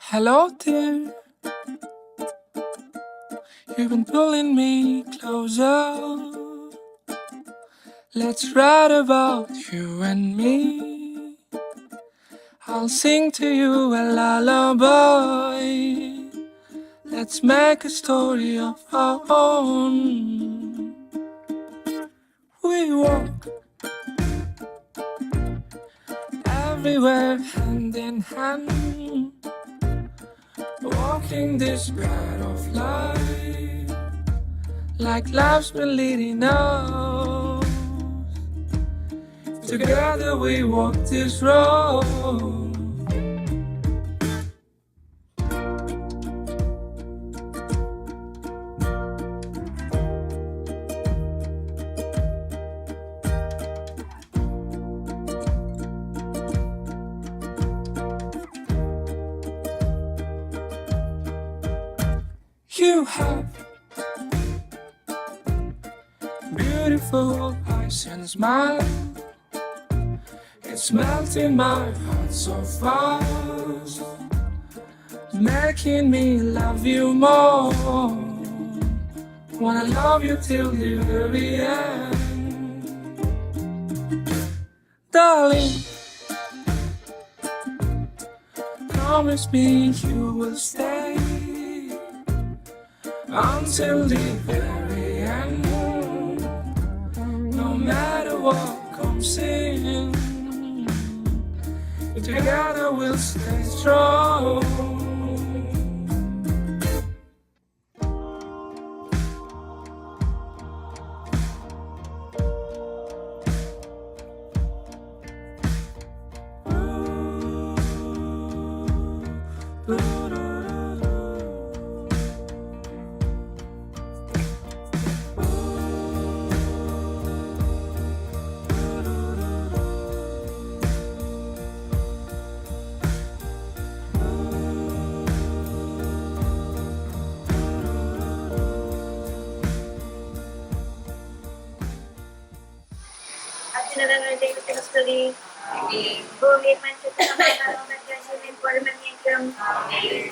Hello dear, you've been pulling me closer. Let's write about you and me. I'll sing to you a lullaby. Let's make a story of our own. We walk everywhere hand in hand, walking this path of life, like life's been leading us. Together we walk this road. You have beautiful eyes and smile. It's melting my heart so fast, making me love you more. Wanna love you till the very end. Darling, promise me you will stay until the very end. No matter what comes in, together we'll stay strong. അത്യുന്നതങ്ങളുടെ ദൈവത്തിന് സ്തുതി. ഭൂമിയിൽ മനുഷ്യത്വം എപ്പോഴും എന്നേക്കും.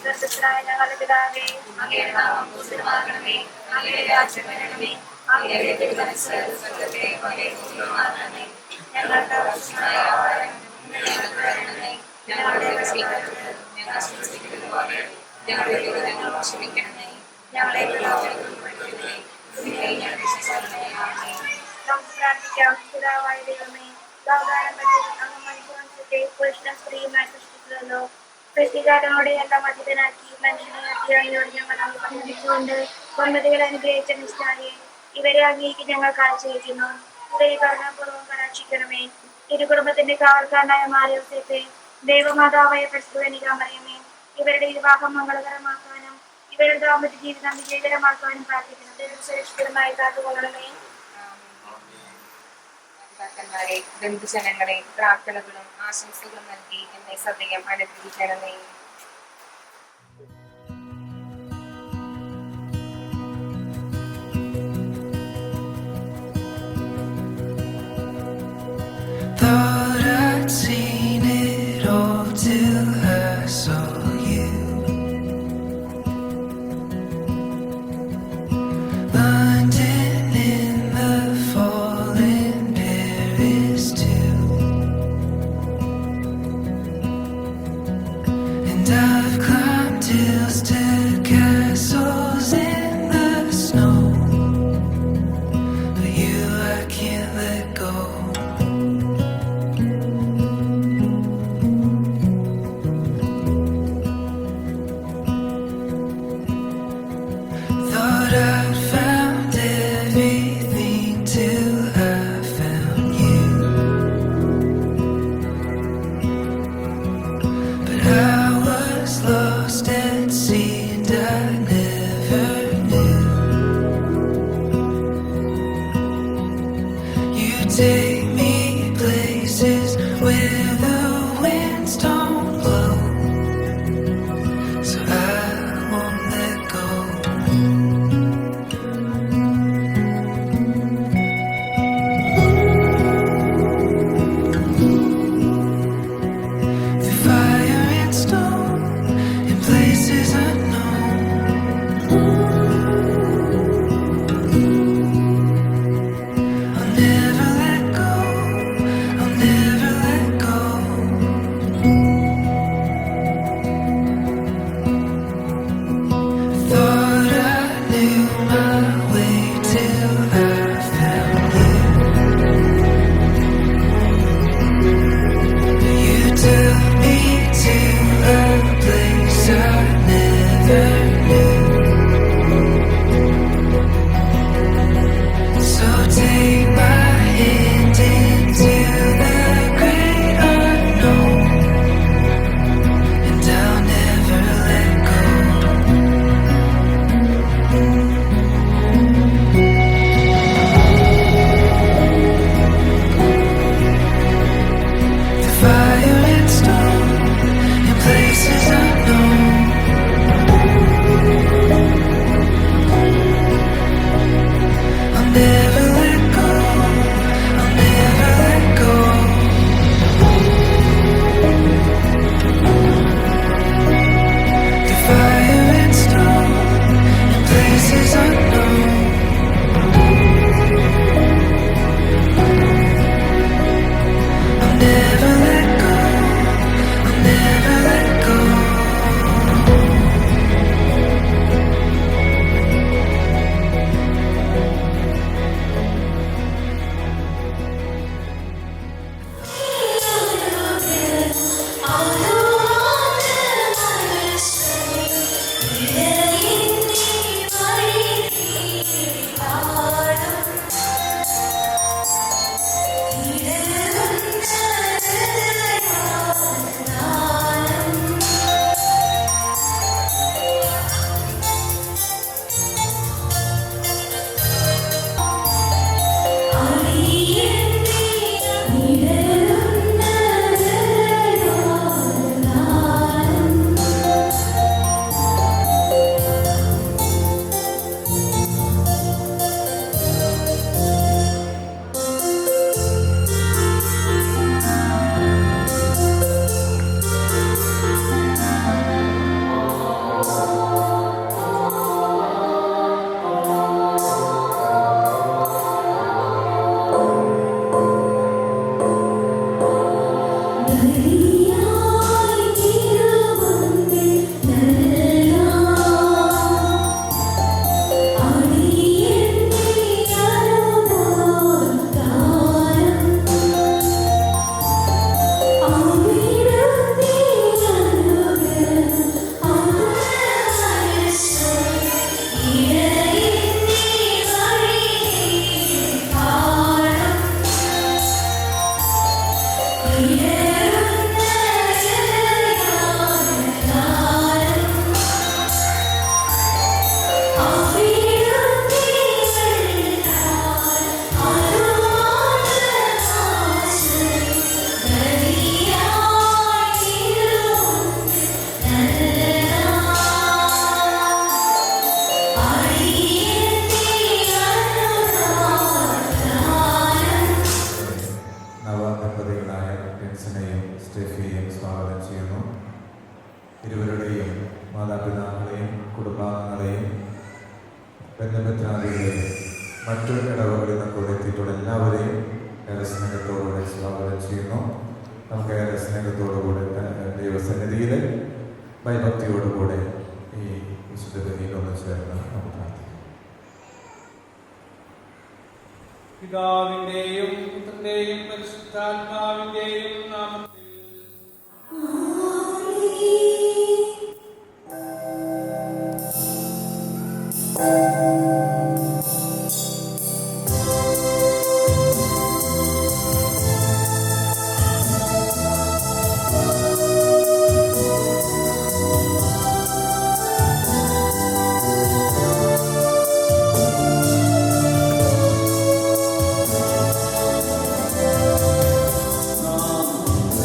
സ്വർഗ്ഗസ്ഥനായ ഞങ്ങളുടെ പിതാവേ, അങ്ങയുടെ നാമം പൂജിതമാകണമേ. അങ്ങയുടെ രാജ്യം വരണമേ. അങ്ങയുടെ തിരുമനസ്സ് സ്വർഗ്ഗത്തിലെ പോലെ ഭൂമിയിലുമാകണമേ. ഞങ്ങൾക്ക് ആവശ്യമായ ആഹാരം ഇന്ന് ഞങ്ങൾക്ക് തരണമേ. ഞങ്ങളുടെ കടക്കാരോട് ഞങ്ങൾ ക്ഷമിച്ചിരിക്കുന്നത് പോലെ ഞങ്ങളുടെ ഞങ്ങൾ ക്ഷമിക്കണമേ. ഞങ്ങളെ പ്രലോഭനത്തിൽ ഉൾപ്പെടുത്തരുതേ, തിന്മയിൽ ഞങ്ങളെ രക്ഷിക്കണമേ. ആമേൻ. നമുക്ക് പ്രാർത്ഥിക്കാം. പിതാവായ ദൈവമേ, സാവധാനപ്പെട്ട് അങ്ങ് മനുഷ്യവംശത്തെ പുരുഷനും സ്ത്രീയുമായി സൃഷ്ടിച്ചതല്ലോ. സൃഷ്ടികാരനോടെ എല്ലാം അതിഥനാക്കി മനുഷ്യനെ അധ്യായിയോട് ഞങ്ങൾ അങ്ങ് സമ്മതിച്ചുകൊണ്ട് ബഹുമതികൾ അനുഗ്രഹിച്ച നിഷ്ഠായെ ഇവരെ അങ്ങേക്ക് ഞങ്ങൾ കാഴ്ചവെക്കുന്നു. ഇവരെ കരുണാപൂർവ്വം കടാക്ഷിക്കണമേ. തിരുകുടുംബത്തിന്റെ കാവൽക്കാരനായ മാറിയോസേപ്പെ, ദൈവമാതാവായ പരിശുദ്ധനികാമറിയമേ, ഇവരുടെ വിവാഹം മംഗളകരമാക്കാനും ഇവരുടെ ദാമ്പത്യ ജീവിതം വിജയകരമാക്കാനും പ്രാർത്ഥിക്കുന്നു. സുരക്ഷിതമായി കാത്തുകൊള്ളണമേ. ഭക്തന്മാരെ, ബന്ധുജനങ്ങളെ, പ്രാർത്ഥനകളും ആശംസകളും നൽകി എന്നെ സദയം അനുഗ്രഹിക്കണമേ. Thought I'd seen it all till I saw you. London in the fall and Paris too. And നവദമ്പതികളായ ടെൻസിനെയും സ്റ്റെഫിയെയും സ്വാഗതം ചെയ്യുന്നു. ഇരുവരുടെയും മാതാപിതാക്കളെയും കുടുംബാംഗങ്ങളെയും ബന്ധുമിത്രാദികളെയും മറ്റു ഇടവകളിൽ നിന്നൂടെ എത്തിയിട്ടുള്ള എല്ലാവരെയും ഏറെ സ്നേഹത്തോടുകൂടെ സ്വാഗതം ചെയ്യുന്നു. നമുക്ക് ഏറെ സ്നേഹത്തോടുകൂടെ ദൈവസന്നിധിയിൽ ഭയഭക്തിയോടുകൂടെ ഈ വിശുദ്ധ ബലിയിൽ ഒന്ന് ചേർന്ന് നമുക്ക് പ്രാർത്ഥിക്കാം. പിതാവിന്റെയും പുത്രന്റെയും പരിശുദ്ധാത്മാവിന്റെയും നാമത്തിൽ നാം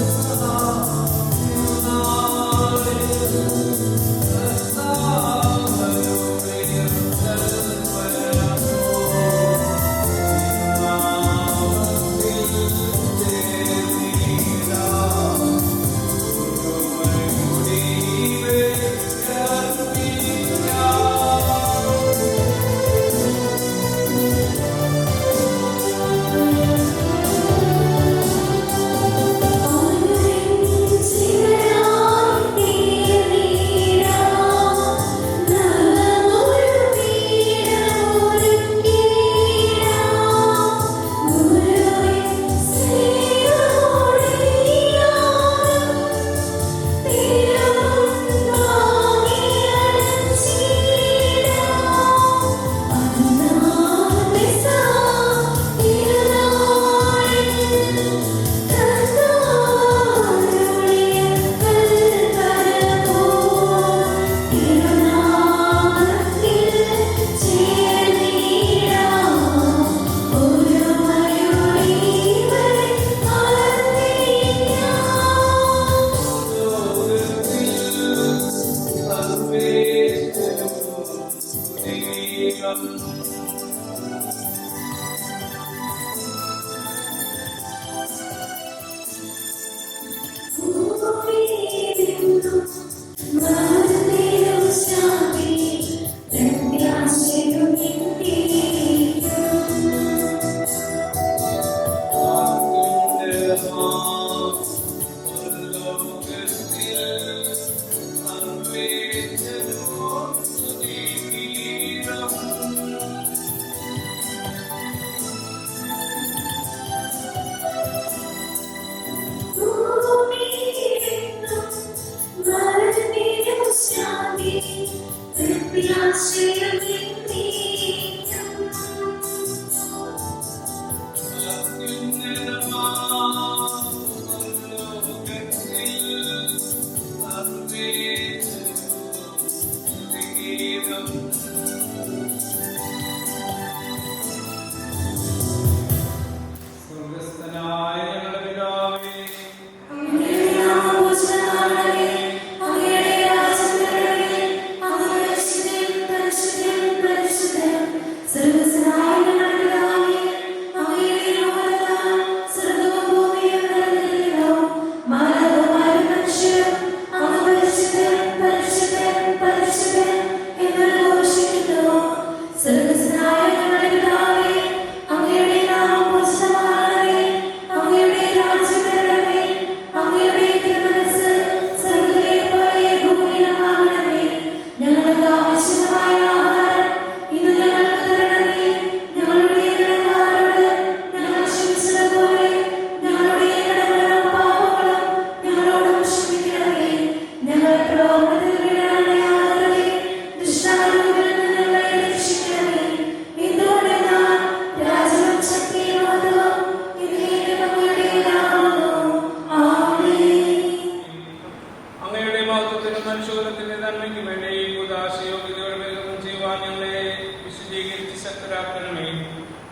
മഹത്വത്തിനും മനുഷ്യകുലത്തിന്റെ നന്മയ്ക്ക് വേണ്ടി ഉദാശയോഗ്യതയോടെ പെരുകും ചെയ്യുവാൻ ഞങ്ങളെ വിശദീകരിച്ച് ശക്തരാക്കണമേ.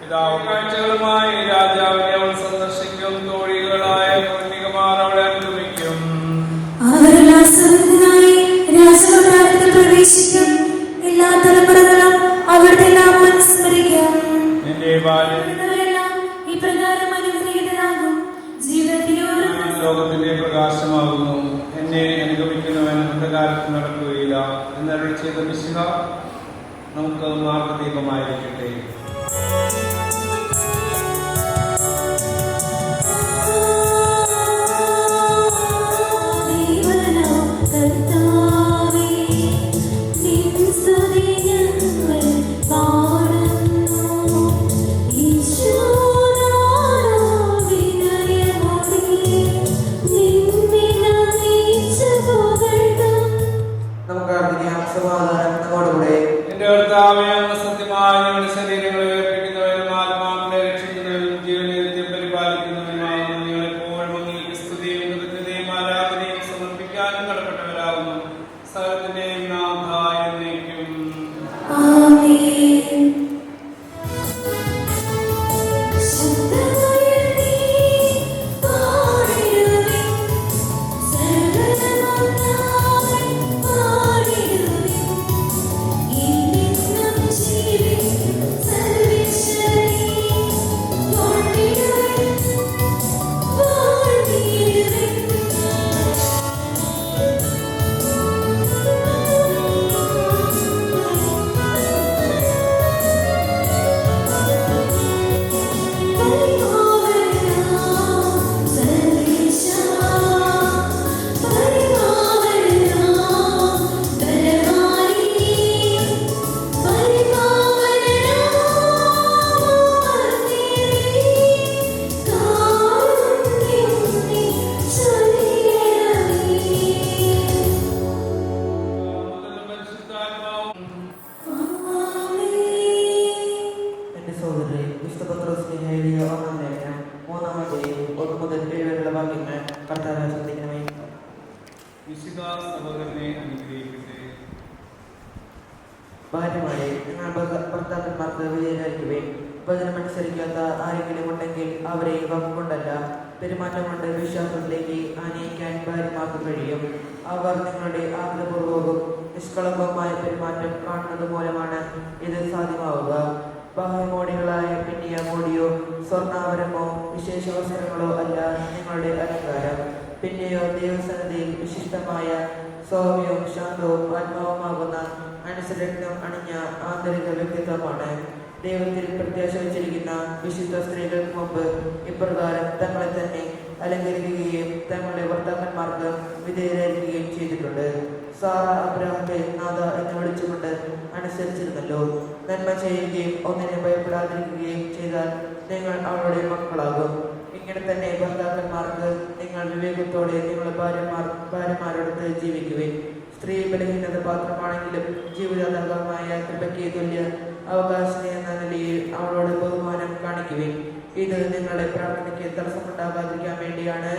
പിതാവ് കാഴ്ചകളുമായി രാജാവിനെ അവൾ സന്ദർശിക്കും. തോഴികളായ കന്യകമാർ അവളെ അനുഗമിക്കും. രാജകൊട്ടാരത്തിൽ പ്രവേശിക്കും. എല്ലാ തലമുറകളും അവിടുത്തെ നാമം സ്മരിക്കും. നിന്റെ ബാല്യം ഇപ്രകാരം അനുഗ്രഹീതനാകും. ജീവിതത്തിലൂടെ ലോകത്തിന്റെ പ്രകാശമാകുന്നു. എന്നെ അനുഗമിക്കുന്നവൻ അന്ധകാരത്തിൽ നടക്കുകയില്ല എന്നരുൾ ചെയ്ത മിശിഹ നമുക്ക് മാർഗദീപമായിരിക്കട്ടെ. എന്റെ കർത്താവേ, അങ്ങ് സത്യമായി ഞങ്ങളുടെ ശരീരങ്ങളെ ഉയർപ്പിക്കുന്നവരും ആത്മാക്കളെ രക്ഷിക്കുന്നവരും ജീവനിത്യത്തെ പരിപാലിക്കുന്നവരുമാകുന്നു. ഞങ്ങളെപ്പോഴും അങ്ങേക്ക് സ്തുതിയും കൃതജ്ഞതയും ആരാധനയും സമർപ്പിക്കാനും കടപ്പെട്ടവരാകുന്നു. സകലത്തിന്റെയും നാഥ എന്നേക്കും. ആമേൻ. വിശുദ്ധ സഹോദരനെ അനുഗ്രഹിക്കട്ടെ. ഭാര്യമാരെ, നിങ്ങൾ ഭർത്താക്കന്മാർക്ക് വിധേയരായിരിക്കുവിൻ. വചനമനുസരിക്കാത്ത ആരെങ്കിലും ഉണ്ടെങ്കിൽ അവരെ വാക്കുകൊണ്ടല്ല പെരുമാറ്റം കൊണ്ട് വിശ്വാസത്തിലേക്ക് ആനയിക്കാൻ ഭാര്യമാർക്ക് കഴിയും. അവർ നിങ്ങളുടെ ആഗ്രഹപൂർവകവും നിഷ്കളങ്കവുമായ പെരുമാറ്റം കാണുന്നത് മൂലമാണ് ഇത് സാധ്യമാവുക. ബാഹ്യമോടികളായ പിന്നിയ മോടിയോ സ്വർണ്ണാഭരണമോ വിശേഷാവസരങ്ങളോ അല്ല നിങ്ങളുടെ അലങ്കാരം. പിന്നെയോ ദൈവസന്നിധിയിൽ വിശിഷ്ടമായ സൗമ്യവും ശാന്തവും ആത്മാവുമാകുന്ന അനുസരണം അണിഞ്ഞ ആന്തരിക വ്യക്തിത്വമാണ്. ദൈവത്തിൽ പ്രത്യാശ വച്ചിരിക്കുന്ന വിശുദ്ധ സ്ത്രീകൾക്ക് മുമ്പ് ഇപ്രകാരം തങ്ങളെ തന്നെ അലങ്കരിക്കുകയും തങ്ങളുടെ ഭർത്താക്കന്മാർക്ക് വിധേയരായിരിക്കുകയും ചെയ്തിട്ടുണ്ട്. സാറ അബ്രഹാത്തെ നാഥ എന്ന് വിളിച്ചുകൊണ്ട് അനുസരിച്ചിരുന്നല്ലോ. നന്മ ചെയ്യുകയും ഒന്നിനെ ഭയപ്പെടാതിരിക്കുകയും ചെയ്താൽ നിങ്ങൾ അവളുടെ മക്കളാകും. ഇങ്ങനെ തന്നെ ഭർത്താക്കന്മാർക്ക് നിങ്ങൾ വിവേകത്തോടെ നിങ്ങളുടെ ഭാര്യമാരോടൊത്ത് ജീവിക്കുവിൻ. സ്ത്രീ ബലഹീനത പാത്രമാണെങ്കിലും ജീവിതാതകമായ കൃപയ്ക്ക് തുല്യ അവകാശിനി എന്ന നിലയിൽ അവളോട് ബഹുമാനം കാണിക്കുവിൻ. ഇത് നിങ്ങളുടെ പ്രാർത്ഥനയ്ക്ക് തടസ്സമുണ്ടാകാതിരിക്കാൻ വേണ്ടിയാണ്.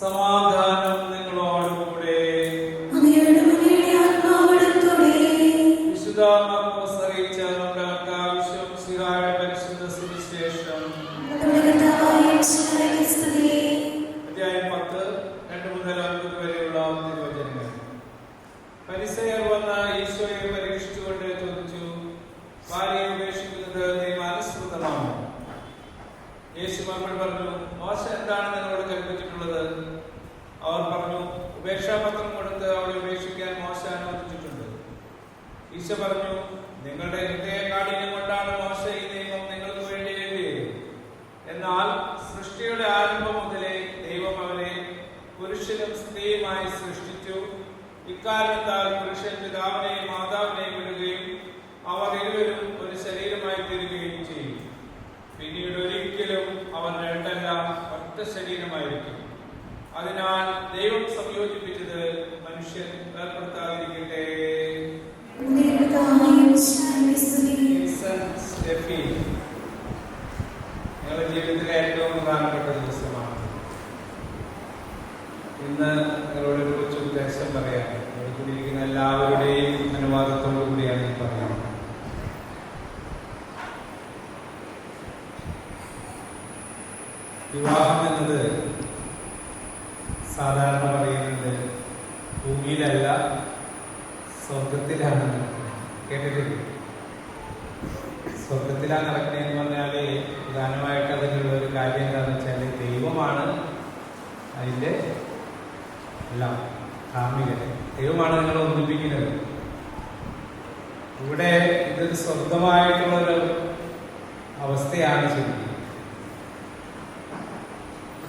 സമാധാനം നിങ്ങളോടുകൂടെ. വിശുദ്ധ മർക്കോസ് അറിയിച്ച നമ്മുടെ കർത്താവ് മിശിഹായുടെ പരിശുദ്ധ സുവിശേഷം അധ്യായം 10 2 മുതൽ 9 വരെയുള്ള തിരുവചനങ്ങൾ. ഫരിസേയർ വന്ന് ഈശോയെ പരീക്ഷിച്ചുകൊണ്ട് ചോദിച്ചു, ഭാര്യയെ ഈശോ പറഞ്ഞു, നിങ്ങളുടെ ഹൃദയകാഠിന്യം കൊണ്ടാണ് മോശ ഈ നിയമം നിങ്ങൾക്ക് വേണ്ടി എഴുതിയത്. എന്നാൽ സൃഷ്ടിയുടെ ആരംഭം മുതലേ ദൈവം അവരെ പുരുഷനും സ്ത്രീയുമായി സൃഷ്ടിച്ചു. ഇക്കാരണത്താൽ പുരുഷൻ പിതാവിനെയും മാതാവിനെയും വിടുകയും അവർ ഇരുവരും ഒരു ശരീരമായി തീരുകയും ചെയ്യും. പിന്നീട് ഒരിക്കലും അവർ രണ്ടല്ല, ഒറ്റ ശരീരമായിരിക്കും. അതിനാൽ ദൈവം സംയോജിപ്പിച്ചത് മനുഷ്യൻ ഏർപ്പെടുത്താതിരിക്കട്ടെ. ഞങ്ങളുടെ ജീവിതത്തിലെ ഏറ്റവും പ്രധാനപ്പെട്ട ദിവസമാണ് ഇന്ന്. നിങ്ങളോട് ഒരു കൊച്ചു ഉദ്ദേശം പറയാം. ഇവിടെ കൂടിയിരിക്കുന്ന എല്ലാവരുടെയും അനുവാദത്തോടു കൂടിയാണ് ഈ പറയുന്നത്. വിവാഹം എന്നത് സാധാരണ പറയുന്നത് ഭൂമിയിലല്ല, സ്വർഗത്തിലാണ്. കേട്ടിട്ടില്ല? സ്വർഗത്തിലാണ് നടക്കണേന്ന് പറഞ്ഞാല് പ്രധാനമായിട്ട് അതിനുള്ള ഒരു കാര്യം എന്താണെന്ന് വെച്ചാൽ ദൈവമാണ് അതിൻ്റെ എല്ലാം കാമികൻ. ദൈവമാണ് നിങ്ങളെ ഒന്നിപ്പിക്കുന്നത്. ഇവിടെ ഇതൊരു സ്വന്തമായിട്ടുള്ളൊരു അവസ്ഥയാണ് ശരിക്കും.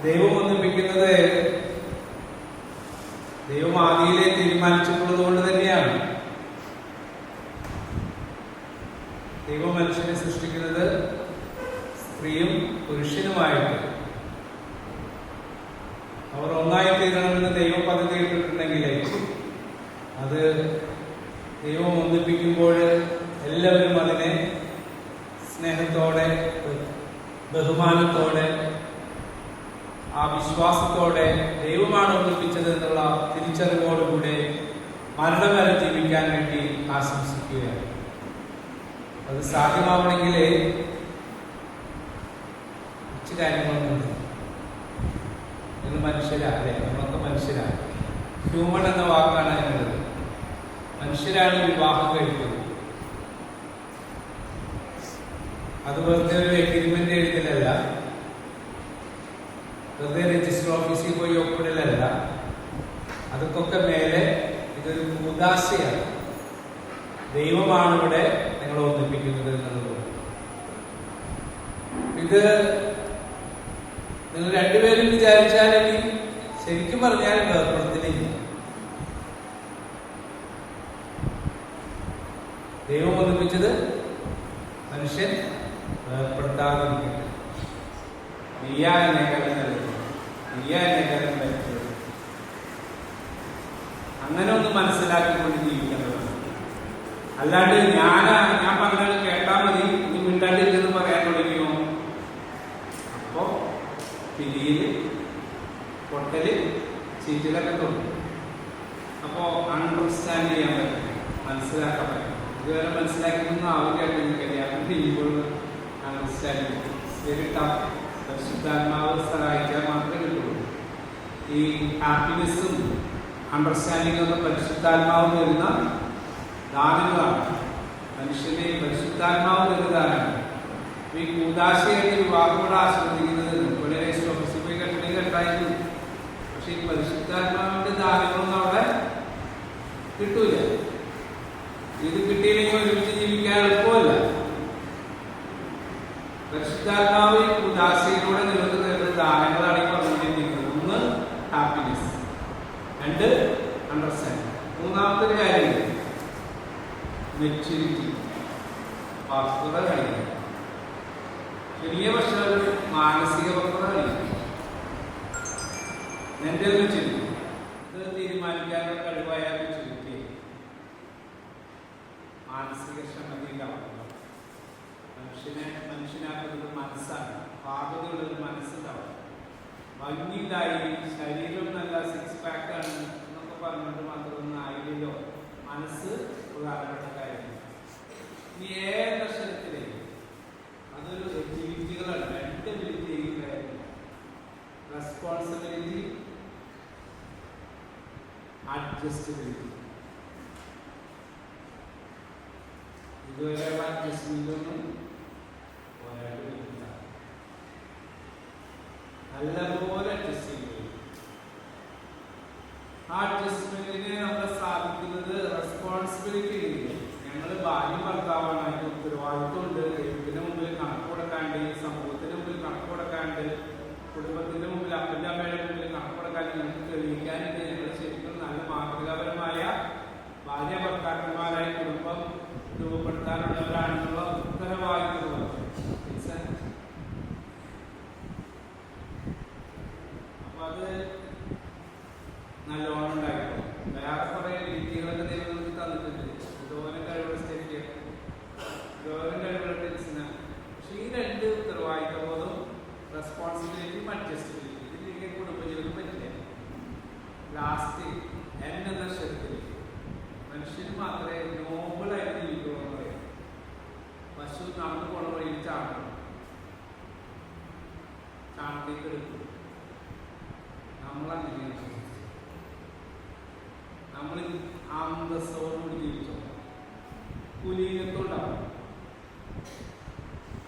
ദൈവം ഒന്നിപ്പിക്കുന്നത് ദൈവം ആദിയിലെ തീരുമാനിച്ചിട്ടുള്ളത് കൊണ്ട് തന്നെയാണ്. ദൈവം മനുഷ്യനെ സൃഷ്ടിക്കുന്നത് സ്ത്രീയും പുരുഷനുമായിട്ട്. അവർ ഒന്നായി തീരണമെന്ന് ദൈവം പദ്ധതി ഇട്ടിട്ടുണ്ടെങ്കിൽ അത് ദൈവം ഒന്നിപ്പിക്കുമ്പോൾ എല്ലാവരും അതിനെ സ്നേഹത്തോടെ, ബഹുമാനത്തോടെ, ആ വിശ്വാസത്തോടെ ദൈവമാണ് ഒന്നിപ്പിച്ചത് എന്നുള്ള തിരിച്ചറിവോടുകൂടെ മരണം വരെ ജീവിക്കാൻ വേണ്ടി ആശംസിക്കുകയാണ്. അത് സാധ്യമാവണമെങ്കിൽ കുറച്ച് കാര്യങ്ങളൊന്നുണ്ട്. നിങ്ങൾ മനുഷ്യരല്ലേ? നമ്മളൊക്കെ മനുഷ്യരാണ്. ഹ്യൂമൺ എന്ന വാക്കാണ് അതിനുള്ളത്. മനുഷ്യരാണ് വിവാഹം കഴിക്കുന്നത്. അത് വെറുതെ ഒരു എഗ്രിമെന്റ് എഴുതലല്ല, വെറുതെ രജിസ്റ്റർ ഓഫീസിൽ പോയി ഒപ്പിടലല്ല. അതൊക്കെ മേലെ ഇതൊരു കൂദാശയാണ്. ദൈവമാണ് ഇവിടെ നിങ്ങളെ ഒന്നിപ്പിക്കുന്നത് എന്നുള്ളത്. ഇത് നിങ്ങൾ രണ്ടുപേരും വിചാരിച്ചാലെങ്കിൽ ശരിക്കും പറഞ്ഞാൽ വേർപ്പെടുത്തലില്ല. ദൈവം ഒന്നിപ്പിച്ചത് മനുഷ്യൻ വേർപ്പെടുത്താതിരിക്കട്ടെ. നീയാ എന്നെക്കാളും നല്ലത്, നീയാ എന്നെക്കാളും പറ്റുന്നത്, അങ്ങനെ ഒന്ന് മനസ്സിലാക്കിക്കൊണ്ട് ജീവിക്കേണ്ടതാണ്. അല്ലാണ്ട് ഞാൻ പറഞ്ഞത് കേട്ടാൽ മതി, നീ മിണ്ടാണ്ടില്ലെന്ന് പറയാൻ തുടങ്ങിയോ, അപ്പോ പിരിയില്, പൊട്ടല്, ചീറ്റലൊക്കെ തോന്നും. അപ്പോ അണ്ടർസ്റ്റാൻഡ് ചെയ്യാൻ പറ്റും, മനസ്സിലാക്കാൻ പറ്റും. ഇതുവരെ മനസ്സിലാക്കിയൊന്നും ആവില്ല. കല്യാണം ചെയ്യുമ്പോൾ അണ്ടർസ്റ്റാൻഡ് ചെയ്യും. Very tough. പരിശുദ്ധാത്മാവ് സഹായിക്കാൻ മാത്രമേ കിട്ടുള്ളൂ. ഈ ഹാപ്പിനെസ്സും അണ്ടർസ്റ്റാൻഡിംഗ് ഒക്കെ പരിശുദ്ധാത്മാവ് തരുന്ന ദാനങ്ങളാണ്. മനുഷ്യനെ പരിശുദ്ധാത്മാവ് തരുന്നതാണ്. ഈ കൂദാശയായിട്ട് വിവാഹത്തോടെ ആസ്വദിക്കുന്നത് വളരെ പോയി കെട്ടണമെങ്കിൽ കെട്ടായിരുന്നു. പക്ഷെ ഈ പരിശുദ്ധാത്മാവിന്റെ ദാനങ്ങളൊന്നും അവിടെ കിട്ടൂല. ഇത് കിട്ടിയില്ലെങ്കിൽ ഒരുമിച്ച് ജീവിക്കാൻ എളുപ്പമല്ല. പരിശുദ്ധാത്മാവ് ഈ കൂദാശയിലൂടെ നിങ്ങൾക്ക് തരുന്ന ദാനങ്ങളാണ് ഈ പറഞ്ഞുകൊണ്ടിരിക്കുന്നത്. ഒന്ന് ഹാപ്പിനെസ്, രണ്ട് അണ്ടർസ്റ്റാൻഡിങ്, മൂന്നാമത്തെ കാര്യം മെച്യൂരിറ്റി, പക്വത കഴിയും. ചെറിയ പക്ഷേ ഒരു മാനസിക പക്വത കഴിയും. എന്റെ മെച്യൂരിറ്റി ഇത് തീരുമാനിക്കാനുള്ള കഴിവായ മെച്യൂരിറ്റി, മാനസിക ക്ഷമതയിലാണ്. മനുഷ്യനാക്കുന്നത് മനസ്സാണ്. പാകതയുള്ളൊരു മനസ്സുണ്ടാവും. ഭംഗിയിലായി ശരീരം നല്ല സിക്സ് പാക്ക് ആണ് എന്നൊക്കെ പറഞ്ഞിട്ട് മാത്രമൊന്നും ആയില്ലല്ലോ. മനസ്സ് പ്രധാനപ്പെട്ട കാര്യമാണ്. ഇനി ഏത് അക്ഷരത്തിലേ അതൊരു എബിലിറ്റികളാണ്. രണ്ട് എബിലിറ്റിയും കാര്യം, റെസ്പോൺസിബിലിറ്റി, അഡ്ജസ്റ്റബിലിറ്റി. ഇതുവരെ അഡ്ജസ്റ്റ്മെന്റൊന്നും നല്ലപോലെ അഡ്ജസ്റ്റ് ചെയ്യും. ആ അഡ്ജസ്റ്റ്മെന്റിനെ നമ്മൾ സ്ഥാപിക്കുന്നത് റെസ്പോൺസിബിലിറ്റി. ഞങ്ങൾ ഉത്തരവാദിത്വമുണ്ട്. ദൈവത്തിന്റെ മുമ്പിൽ കണക്ക് കൊടുക്കാണ്ട്, സമൂഹത്തിന്റെ മുമ്പിൽ കണക്ക് കൊടുക്കാണ്ട്, കുടുംബത്തിന്റെ മുമ്പിൽ, അപ്പന്റെ അമ്മയുടെ മുമ്പിൽ കണക്ക് കൊടുക്കാണ്ട് ഞങ്ങൾക്ക് തെളിയിക്കാനുണ്ട്. ഞങ്ങൾ ശരിക്കും നല്ല മാതൃകാപരമായ ഭാര്യ ഭർത്താക്കന്മാരായി കുടുംബം രൂപപ്പെടുത്താനുള്ളവരാണെന്നുള്ള ഉത്തരവാദിത്വം. അപ്പൊ അത് നല്ലോണം ഉണ്ടായിരുന്നു. വേറെ കുറെ രീതികളൊക്കെ ദൈവം നമുക്ക് തന്നിട്ടുണ്ട്. ഇതുപോലെ കഴിവുള്ള സ്റ്റേറ്റ്, ഇതുപോലെ കഴിവുള്ള ടെൻസിന്. പക്ഷെ ഈ രണ്ട് ഉത്തരവാദിത്വബോധം, റെസ്പോൺസിബിലിറ്റിയും അഡ്ജസ്റ്റബിലിറ്റി, ഇതിലേക്ക് കുടുംബജീവിതം പറ്റില്ല. ലാസ്റ്റ് എന്ന ശരീരത്തിൽ മനുഷ്യന് മാത്രമേ നോബിളായിട്ട് ജീവിക്കുള്ളൂ എന്ന് പറയും. പശു നടന്നു പോണ വഴിയിൽ ചാണത്തേക്ക് എടുക്കും. നമ്മളങ്ങനെയാണ്. നമ്മൾ അന്തസ്സോടുകൂടി ജീവിച്ചോ, കുലീനത്തുണ്ടാവും.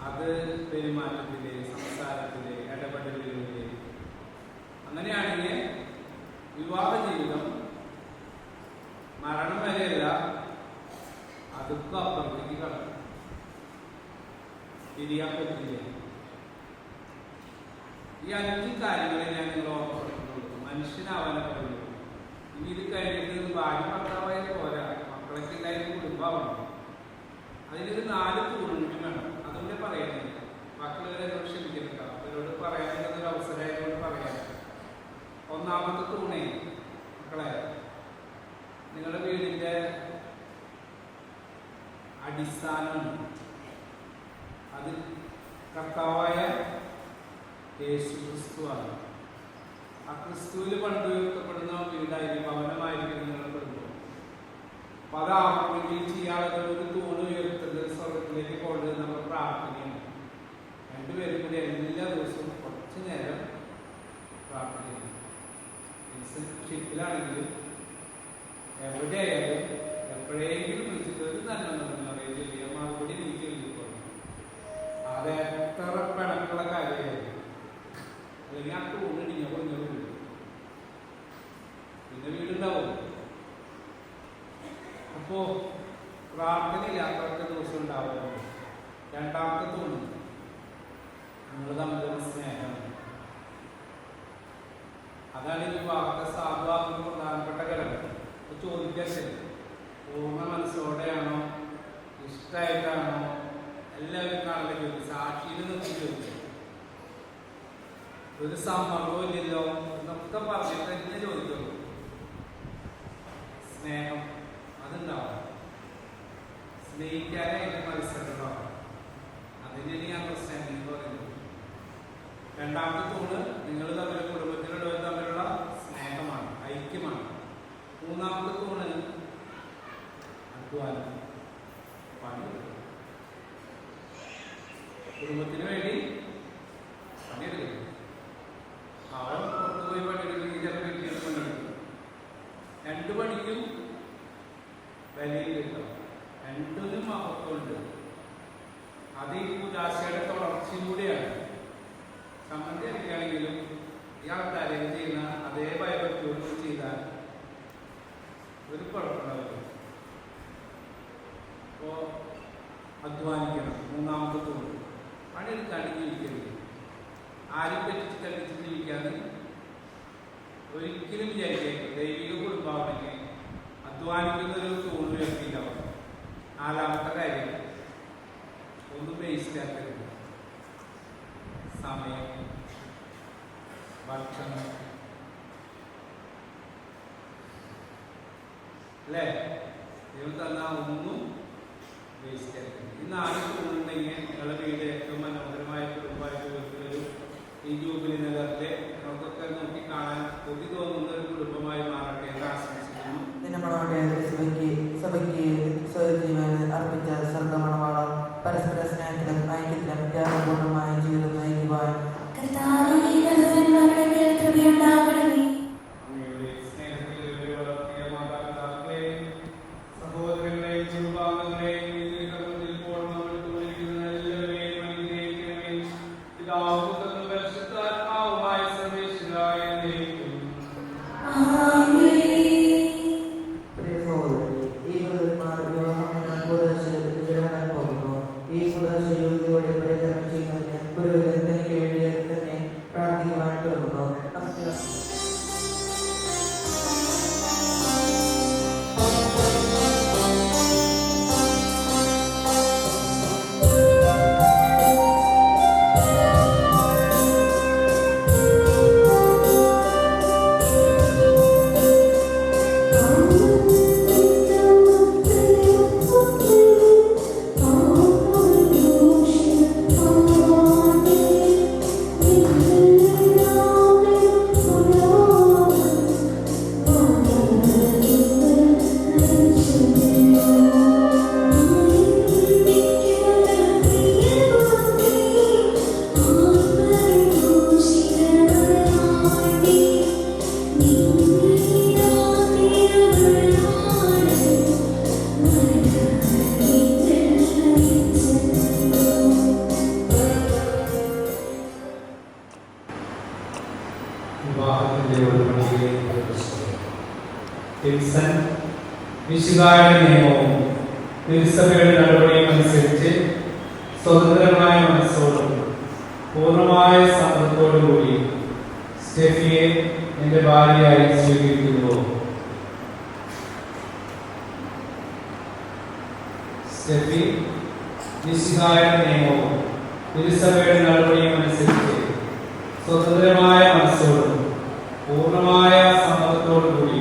അത് പെരുമാറ്റത്തിലെ, സംസാരത്തിലെ, ഇടപെടലുകളിലെ. അങ്ങനെയാണെങ്കിൽ വിവാഹ ജീവിതം മരണം വരെയല്ല, അതൊക്കെ അപ്പുറത്തേക്ക് കടക്കും. പിരിയാൻ പറ്റില്ല. ഈ 5 കാര്യങ്ങളെ ഞാൻ നിങ്ങൾ ഓർമ്മപ്പെടുത്തുന്നുള്ളൂ. മനുഷ്യനാവാനെ പറയുള്ളൂ. ഇനി ഇത് കഴിഞ്ഞിട്ട് ഭാര്യ ഭർത്താവായാലും പോരാ, മക്കളൊക്കെ എല്ലാവരും കുടുംബമാവണം. അതിനൊരു 4 തൂണുകൾ വേണം. അതുകൊണ്ട് പറയുന്നത് ബാക്കിയുള്ളവരെ ക്ഷമിക്കരുത്. അവരോട് പറയാനുള്ളൊരു അവസരമായതുകൊണ്ട് പറയാം. ഒന്നാമത്തെ തൂണേ മക്കളെ, നിങ്ങളുടെ വീടിന്റെ അടിസ്ഥാനം അത് കർത്താവായ യേശു ക്രിസ്തുവാണ്. ആ ക്രിസ്തുവിൽ പണിതുയർത്തപ്പെടുന്ന വീടായിരിക്കും, ഭവനമായിരിക്കും നിങ്ങളുടെ കുടുംബം. അപ്പൊ അതാണെങ്കിൽ ചെയ്യാതെ ഒരു തൂണ് ഉയർത്തുന്നത് സ്വർഗത്തിലേക്ക് കൊണ്ടുവന്ന് നമ്മൾ പ്രാർത്ഥനയാണ്. രണ്ടുപേരും കൂടി എല്ലാ ദിവസവും കുറച്ചു നേരം പ്രാർത്ഥനയാണ്. ഷിപ്പിലാണെങ്കിലും എവിടെയായാലും എപ്പോഴെങ്കിലും വിളിച്ചിട്ട് ഒരു നന്മ അറിയില്ല, മറുപടി നീക്കി എഴുതിക്കോളും. അത് എത്ര പിണക്കുള്ള കാര്യമായിരുന്നു. അല്ലെങ്കിൽ ആ തൂണിടിഞ്ഞ പൊഞ്ഞ വീട്, പിന്നെ വീടുണ്ടാവും. അപ്പോ പ്രാർത്ഥനയില്ലാത്തവർക്ക് ദിവസം ഉണ്ടാവുമല്ലോ. രണ്ടാമത്തെ തൂണ് നമ്മൾ തമ്മിലുള്ള സ്നേഹം. അതാണ് ഈ വിവാഹത്തെ സാധുവാക്കുന്ന പ്രധാനപ്പെട്ട ഘടകം. ചോദിക്കരുത്, പൂർണ്ണ മനസ്സോടെയാണോ, ഇഷ്ടമായിട്ടാണോ, എല്ലാവരും കാണുന്ന ചോദിക്കും. സാക്ഷിയിൽ നിർത്തി ചോദിക്കും. ഒരു സമ്മർദ്ദവും ഇല്ലല്ലോ എന്നൊക്കെ പറഞ്ഞിട്ട് തന്നെ ചോദിക്കുള്ളൂ. സ്നേഹം അതുണ്ടാവും. സ്നേഹിക്കാനായിട്ട് മത്സരം ഉണ്ടാവും. അതിനാണ് ഞാൻ പ്രശ്നം പറയുന്നത്. രണ്ടാമത്തെ തൂണ് നിങ്ങൾ തമ്മിൽ, കുടുംബത്തിലുള്ളവർ തമ്മിലുള്ള സ്നേഹമാണ്, ഐക്യമാണ്. മൂന്നാമത്തെ തൂണ് അധ്വാനം, പണിയെടുക്കും. കുടുംബത്തിന് വേണ്ടി പണിയെടുക്കും. അവൻ പുറത്തുപോയി പണിയെടുക്കും, ചിലപ്പോൾ വീട്ടിൽ പണിയെടുക്കും. 2 പണിക്കും വിലയിൽ കിട്ടും. 2നും മഹത്വമുണ്ട്. അത് ഈ ഉദാശയുടെ തുടർച്ചയും കൂടിയാണ്. സമ്മതി അടിക്കുകയാണെങ്കിലും ഇയാൾ തലയിൽ ചെയ്യുന്ന അതേ ഭയഭക്തിയോട് ചെയ്താൽ ഒരു കുഴപ്പമുണ്ടാവില്ല. അപ്പോൾ അധ്വാനിക്കണം. മൂന്നാമത്തെ തൂണ് പണിയെടുക്കാണ്ട് ജീവിക്കരുത്. ആരും പറ്റിച്ച് തട്ടിച്ച് ജീവിക്കാതെ ഒരിക്കലും വിചാരിക്കരുത്. ദൈവിക കുടുംബാവണെങ്കിൽ അധ്വാനിക്കുന്നൊരു തൂണ് ഉയർത്തിയിട്ടാവും. 4ാമത്തെ കാര്യം, ഒന്നും വേസ്റ്റാക്കരുത്. സമയം, ഭക്ഷണം, അല്ലേ? ദൈവം തന്ന ഒന്നും വേസ്റ്റ് ആക്കരുത്. ഈ 4 തൂണുണ്ടെങ്കിൽ നിങ്ങളുടെ വീട് ഏറ്റവും മനോഹരമായ കുടുംബമായിട്ട് വരും. ഈ ജൂബിലി നഗറിലെ നമുക്കൊക്കെ നോക്കി കാണാൻ കൊതി തോന്നുന്ന ഒരു കുടുംബമായി മാറട്ടെ എന്ന് ആശംസിക്കുന്നു. സഭയ്ക്ക് സ്വജീവൻ അർപ്പിച്ച സ്വർഗമണവാള പരസ്പര സ്നേഹത്തിലും ഐക്യത്തിലും ത്യാഗപൂർണ്ണമായ ജീവിതം നയിക്കുവാൻ കൃപയുണ്ടാകണമേ. പ്രിയ സഹോദരനെ, ഈ ടിൽസൺ വിശുദ്ധായുടെ നിയമവും തിരുസഭയുടെ നടപടിയും അനുസരിച്ച് സ്വതന്ത്രമായ മനസ്സോടും പൂർണ്ണമായ സമ്മതത്തോടും കൂടി സ്റ്റെഫിയെ എൻ്റെ ഭാര്യയായി സ്വീകരിക്കുന്നു. സ്റ്റെഫി വിശുദ്ധായുടെ നിയമവും തിരുസഭയുടെ നടപടിയും അനുസരിച്ച് സ്വതന്ത്രമായ മനസ്സോടും പൂർണ്ണമായ സമ്മതത്തോടും കൂടി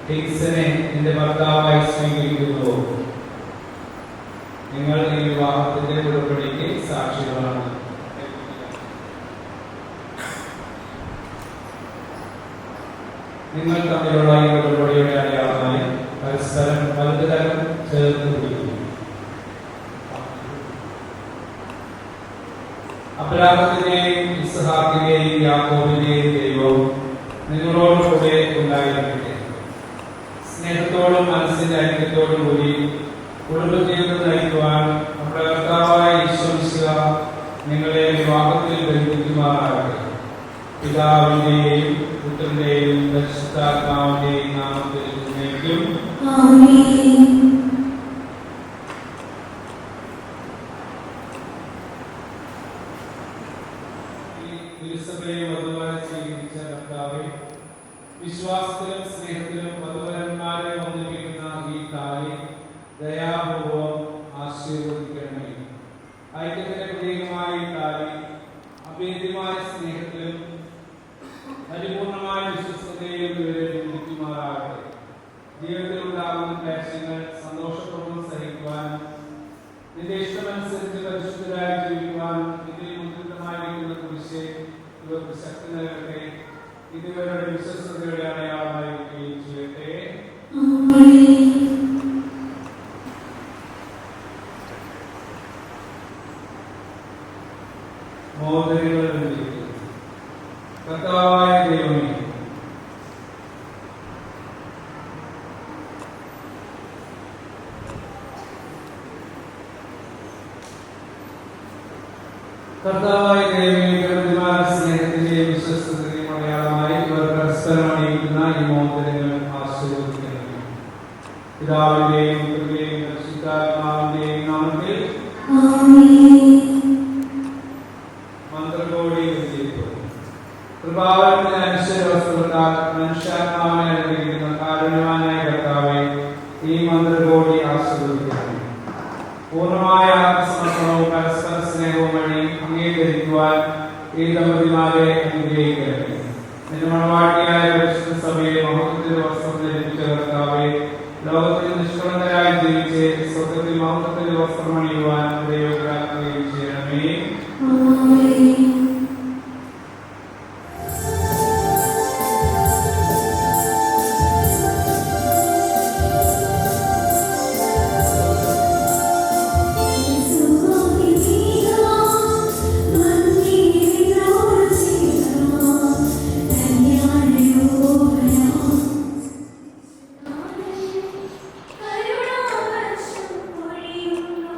ടിൽസനെ എൻ്റെ ഭർത്താവായി സ്വീകരിക്കുന്നു. നിങ്ങൾ ഈ വിവാഹത്തിന്റെ ഉടമ്പടിക്ക് സാക്ഷികളാണ്. നിങ്ങൾ തമ്മിലുള്ള ഈ ഉടമ്പടിയുടെ അടയാളമായി പരസ്പരം വലതുകരം ചേർത്ത് പിടിക്കുന്നു. അബ്രാഹത്തിന്റെയും ഇസ്ഹാക്കിന്റെയും യാക്കോബിന്റെയും ദൈവം നിങ്ങളോട് കൂടെ ഉണ്ടായിരിക്കട്ടെ. സ്നേഹത്തോടും മനസ്സിന്റെ ഐക്യത്തോടും കൂടി കുടുംബജീവിതം നയിക്കുവാൻ നമ്മുടെ കർത്താവായ ഈശോ മിശിഹാ നിങ്ങളെ വിവാഹത്തിൽ ബന്ധിക്കുമാറാകട്ടെ. പിതാവിന്റെയും പുത്രന്റെയും പരിശുദ്ധാത്മാവിന്റെയും നാമത്തിൽ എന്നേക്കും ആമേൻ. തിരുസഭയെ വധുവായി സ്വീകരിച്ച കർത്താവേ, വിശ്വാസത്തിലും സ്നേഹത്തിലും വധുവരന്മാരെ ഒന്നിപ്പിക്കുന്ന ഈ താലി ദയാപൂർവം ആശീർവദിക്കണമേ. ഐക്യത്തിന്റെ പ്രതീകമായ ഈ താലി അഭേദ്യമായ സ്നേഹത്തിലും പരിപൂർണമായ വിശ്വസ്തതയിലും ഇവരെ ബന്ധിക്കുമാറാകട്ടെ. ജീവിതത്തിൽ ഉണ്ടാകുന്ന ക്ലേശങ്ങൾ സന്തോഷപൂർവ്വം സഹിക്കുവാനും നിന്റെ ഇഷ്ടമനുസരിച്ച് പരിശുദ്ധരായി ജീവിക്കുവാനും ഇതിൽ മുദ്രിതമായിരിക്കുന്ന കുരിശ് ഇവർക്ക് ശക്തി നൽകട്ടെ. ഇതുവരുടെ വിശ്വസ്തതയുടെ അടയാളമായിരിക്കുകയും ചെയ്യട്ടെ. മോദരികൾ ബന്ധിക്കുന്നു. കർത്താവായ ദൈവമേ, കർത്താവായ ദൈവമേ, സ്നേഹത്തിന്റെയും വിശ്വസ്തതയും അടയാളമായി ഇവർ പരസ്പരം അണിയിക്കുന്ന ഈ മോദരങ്ങൾ ആശീർവദിക്കണമേ. പിതാവിന്റെയും പുത്രന്റെയും പരിശുദ്ധാത്മാവിന്റെയും നാമത്തിൽ മന്ത്രകോടി കൃപാവരത്തിന് അനുശ്വരവസ്തുക്കളാൽ മനുഷ്യാത്മാവിനെ അനുഗ്രഹിക്കുന്ന കാരുണ്യവാനായ കർത്താവെ, ഈ മന്ത്രകോടി ആശീർവദിക്കണമേ. പൂർണ്ണമായ ആത്മസമർപ്പണവും പരസ്പര സ്നേഹവും വഴി അംഗീകരിക്കുവാൻ ഈ ദമ്പതിമാരെ അനുഗ്രഹിക്കണമേ. നിന്റെ മണവാട്ടിയായ പരിശുദ്ധ സഭയെ മഹത്വത്തിന്റെ വസ്ത്രം ധരിപ്പിച്ച കർത്താവെ, ലോകത്തിൽ നിഷ്കളങ്കരായി ജീവിച്ച് സ്വർഗത്തിൽ മഹത്വത്തിന്റെ വസ്ത്രം അണിയുവാൻ ദൈവരാക്കുകയും ചെയ്യണമേ. കരുണാവർഷം പൊഴിയുന്നു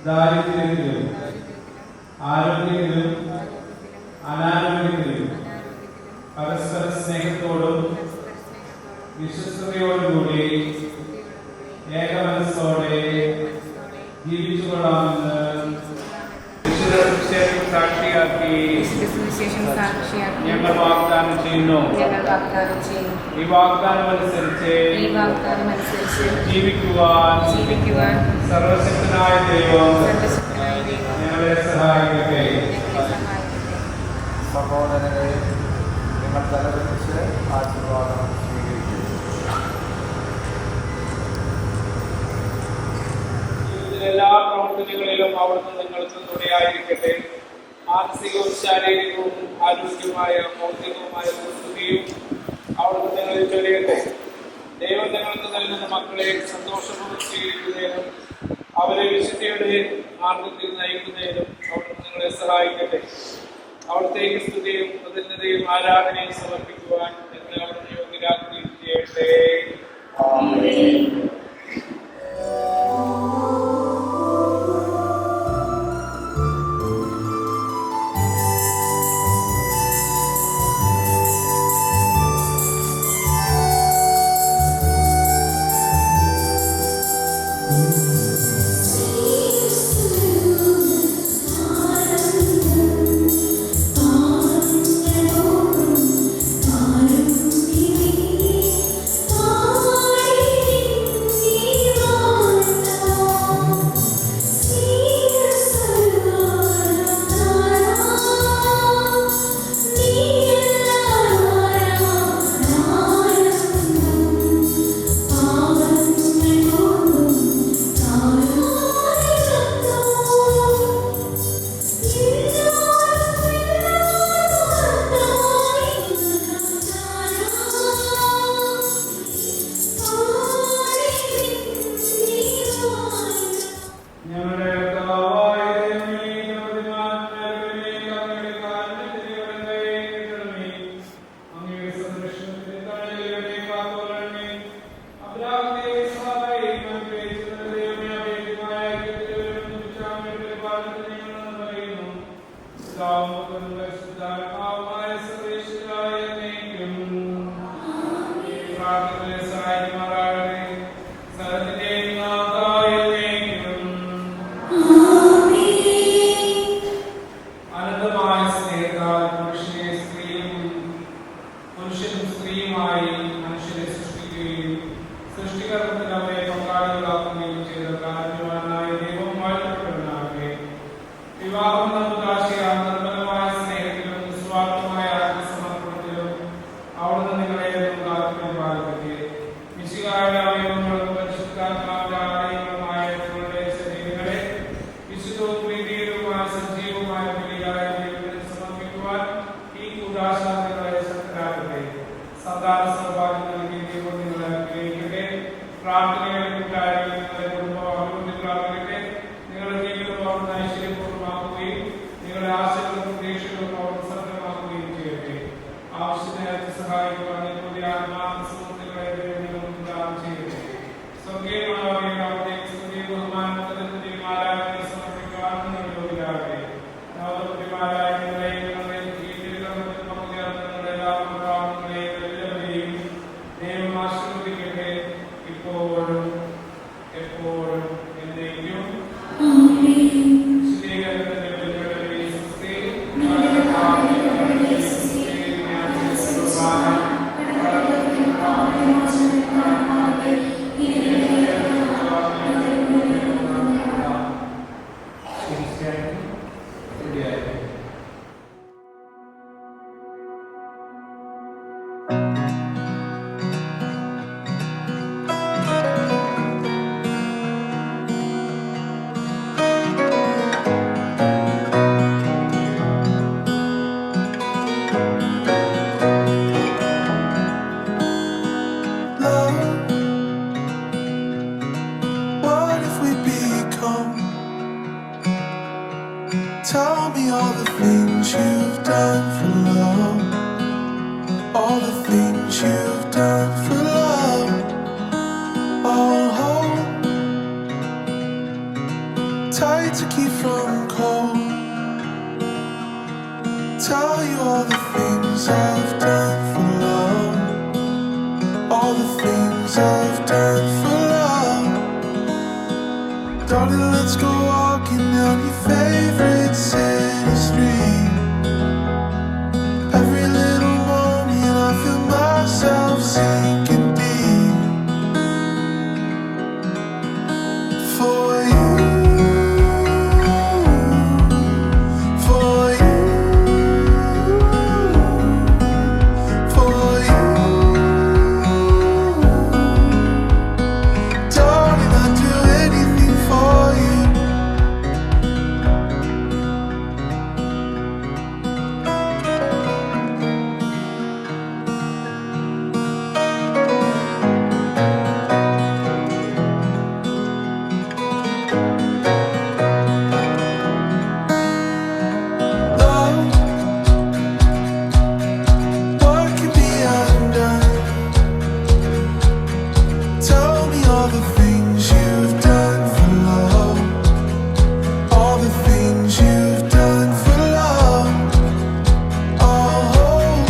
ദാരിദ്ര്യത്തിലും ആരോഗ്യത്തിലും അനാരോഗ്യത്തിലും പരസ്പര സ്നേഹത്തോടും വിശ്വസ്തയോടുകൂടി ഏകമനസ്സോടെ ജീവിച്ചുകൊള്ളാമെന്ന് സാക്ഷിയാക്കി ഞങ്ങൾ വാഗ്ദാനം ചെയ്യുന്നു. ഈ വാഗ്ദാനം അനുസരിച്ച് ജീവിക്കുവാൻ സർവശക്തനായ ദൈവം ഞങ്ങളെ സഹായിക്കട്ടെ. സഹോദരനെ നിങ്ങൾ തലവെച്ച് ആശീർവാദം സ്വീകരിക്കും. എല്ലാ പ്രവർത്തനങ്ങളിലും അവിടുന്ന് നിങ്ങൾക്ക് തുണയായിരിക്കട്ടെ. മാനസികവും ശാരീരികവും ആരോഗ്യമായ ഭൗതികവുമായ സുസ്ഥിതിയും അവിടുന്ന് നിങ്ങളിൽ ചൊരിയട്ടെ. ദൈവം നിങ്ങൾക്ക് നൽകുന്ന മക്കളെ സന്തോഷപൂർവ്വം സ്വീകരിക്കുന്നതിനും അവരെ വിശുദ്ധിയുടെ മാർഗത്തിൽ നയിക്കുന്നതിനും അവിടുന്ന് നിങ്ങളെ സഹായിക്കട്ടെ. അവിടുത്തേക്ക് സ്തുതിയും പ്രതിജ്ഞതയും ആരാധനയും സമർപ്പിക്കുവാൻ നിങ്ങൾ അവിടുന്ന് യോഗ്യരാക്കുകയും ചെയ്യട്ടെ. Tell me all the things you've done for love, all the things you've done for love. Oh, tight to keep from cold. Tell you all the things I've done for love, all the things I've done for love. Darling, let's go walking down your favorite city street. Every little moment I feel myself sinking deep. For you, for you, for you. Darling, I'd do anything for you. Love, what can be undone? Tell me all the things you've done for love, all the things you've done for love. Oh,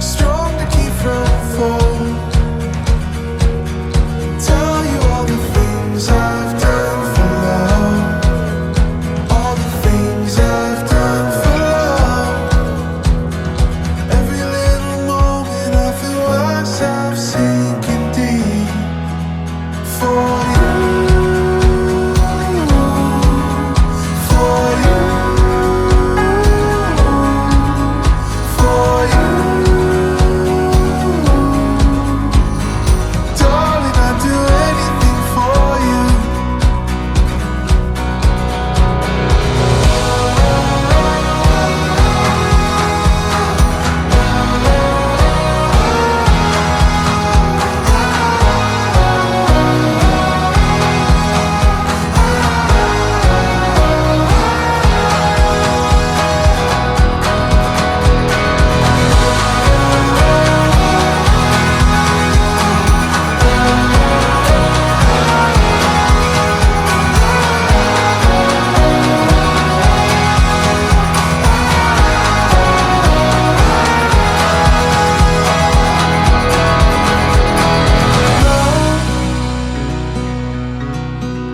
strong to keep from fall. Tell you all the things I've done for love, all the things I've done for love. Every little moment I feel myself sinking deep. For you, for you, for you. Darling, I'd do anything for you.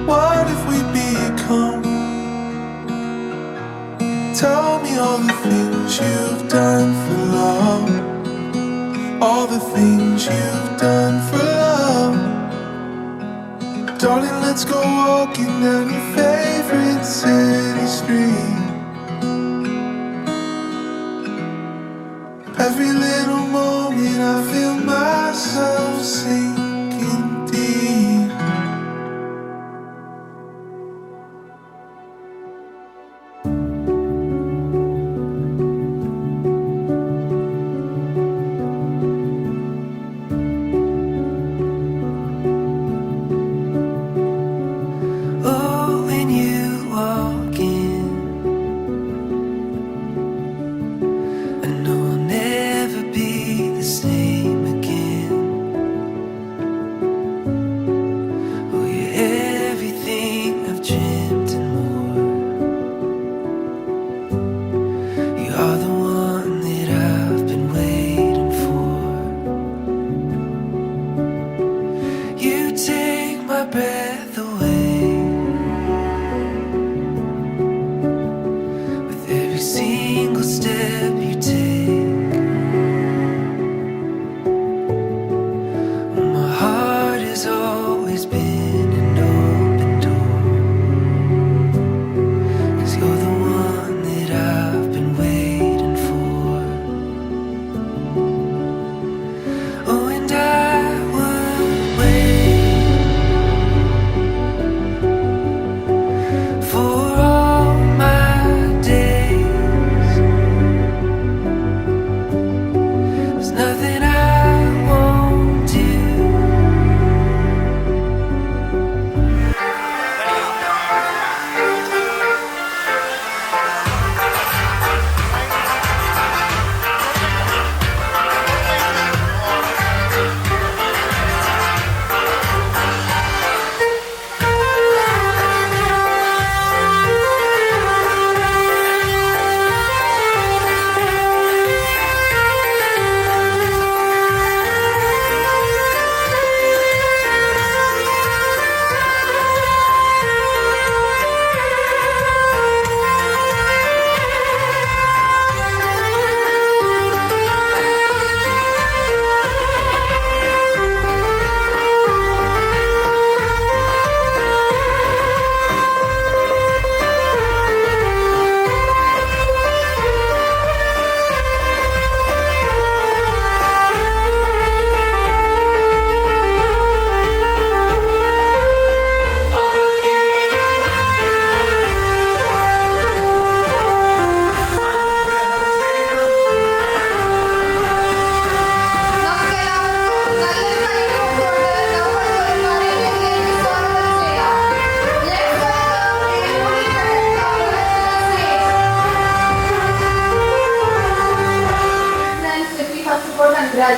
What if we become? Tell me all the things you've done for love, all the things you've done for love. Darling, let's go walking down your favorite city street. Every little moment I feel myself sinking deep. Oh, when you walk in, I know I'll never be the same again.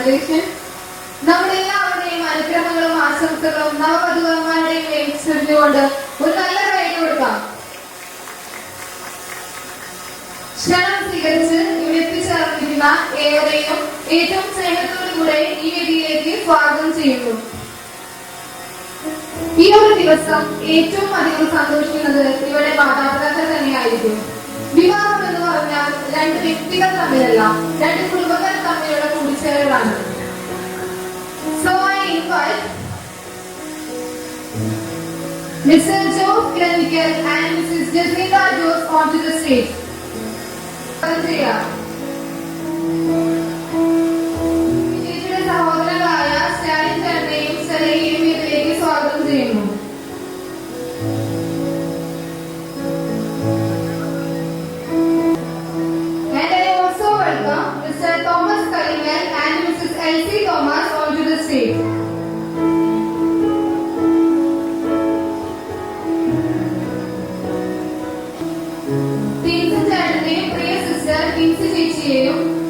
Organisation നമ്മളെല്ലാവരുടെയും അനുഗ്രഹങ്ങളും ആശംസകളും നവവധുവന്മാരുടെയും മേൽ ചൊരിഞ്ഞുകൊണ്ട് ഒരു നല്ല കൈ കൊടുക്കാം. ക്ഷണം സ്വീകരിച്ച് ഇവിടെ എത്തിച്ചേർന്നിരിക്കുന്ന ഏവരെയും ഏറ്റവും സ്നേഹത്തോടുകൂടെ ഈ വേദിയിലേക്ക് സ്വാഗതം ചെയ്യുന്നു. ഈ ഒരു ദിവസം ഏറ്റവും അധികം സന്തോഷിക്കുന്നത് ഇവിടെ മാതാപിതാക്കൾ തന്നെയായിരിക്കും. വിവാഹം എന്ന് പറഞ്ഞാൽ രണ്ട് വ്യക്തികൾ തമ്മിലല്ല, രണ്ട് കുടുംബങ്ങൾ തമ്മിലുള്ള കൂടിച്ചേരലാണ്. So I invite Mr. Joe Klenikel and Mrs. Jessica Jones onto the stage. വിജയിയുടെ സഹോദരങ്ങളായ Stalin ചേട്ടനെയും സ്റ്റെലയെയും ഇതിലേക്ക് സ്വാഗതം ചെയ്യുന്നു. And I also welcome Mr. Thomas Kalimal and Mrs. Elsie Thomas onto the stage.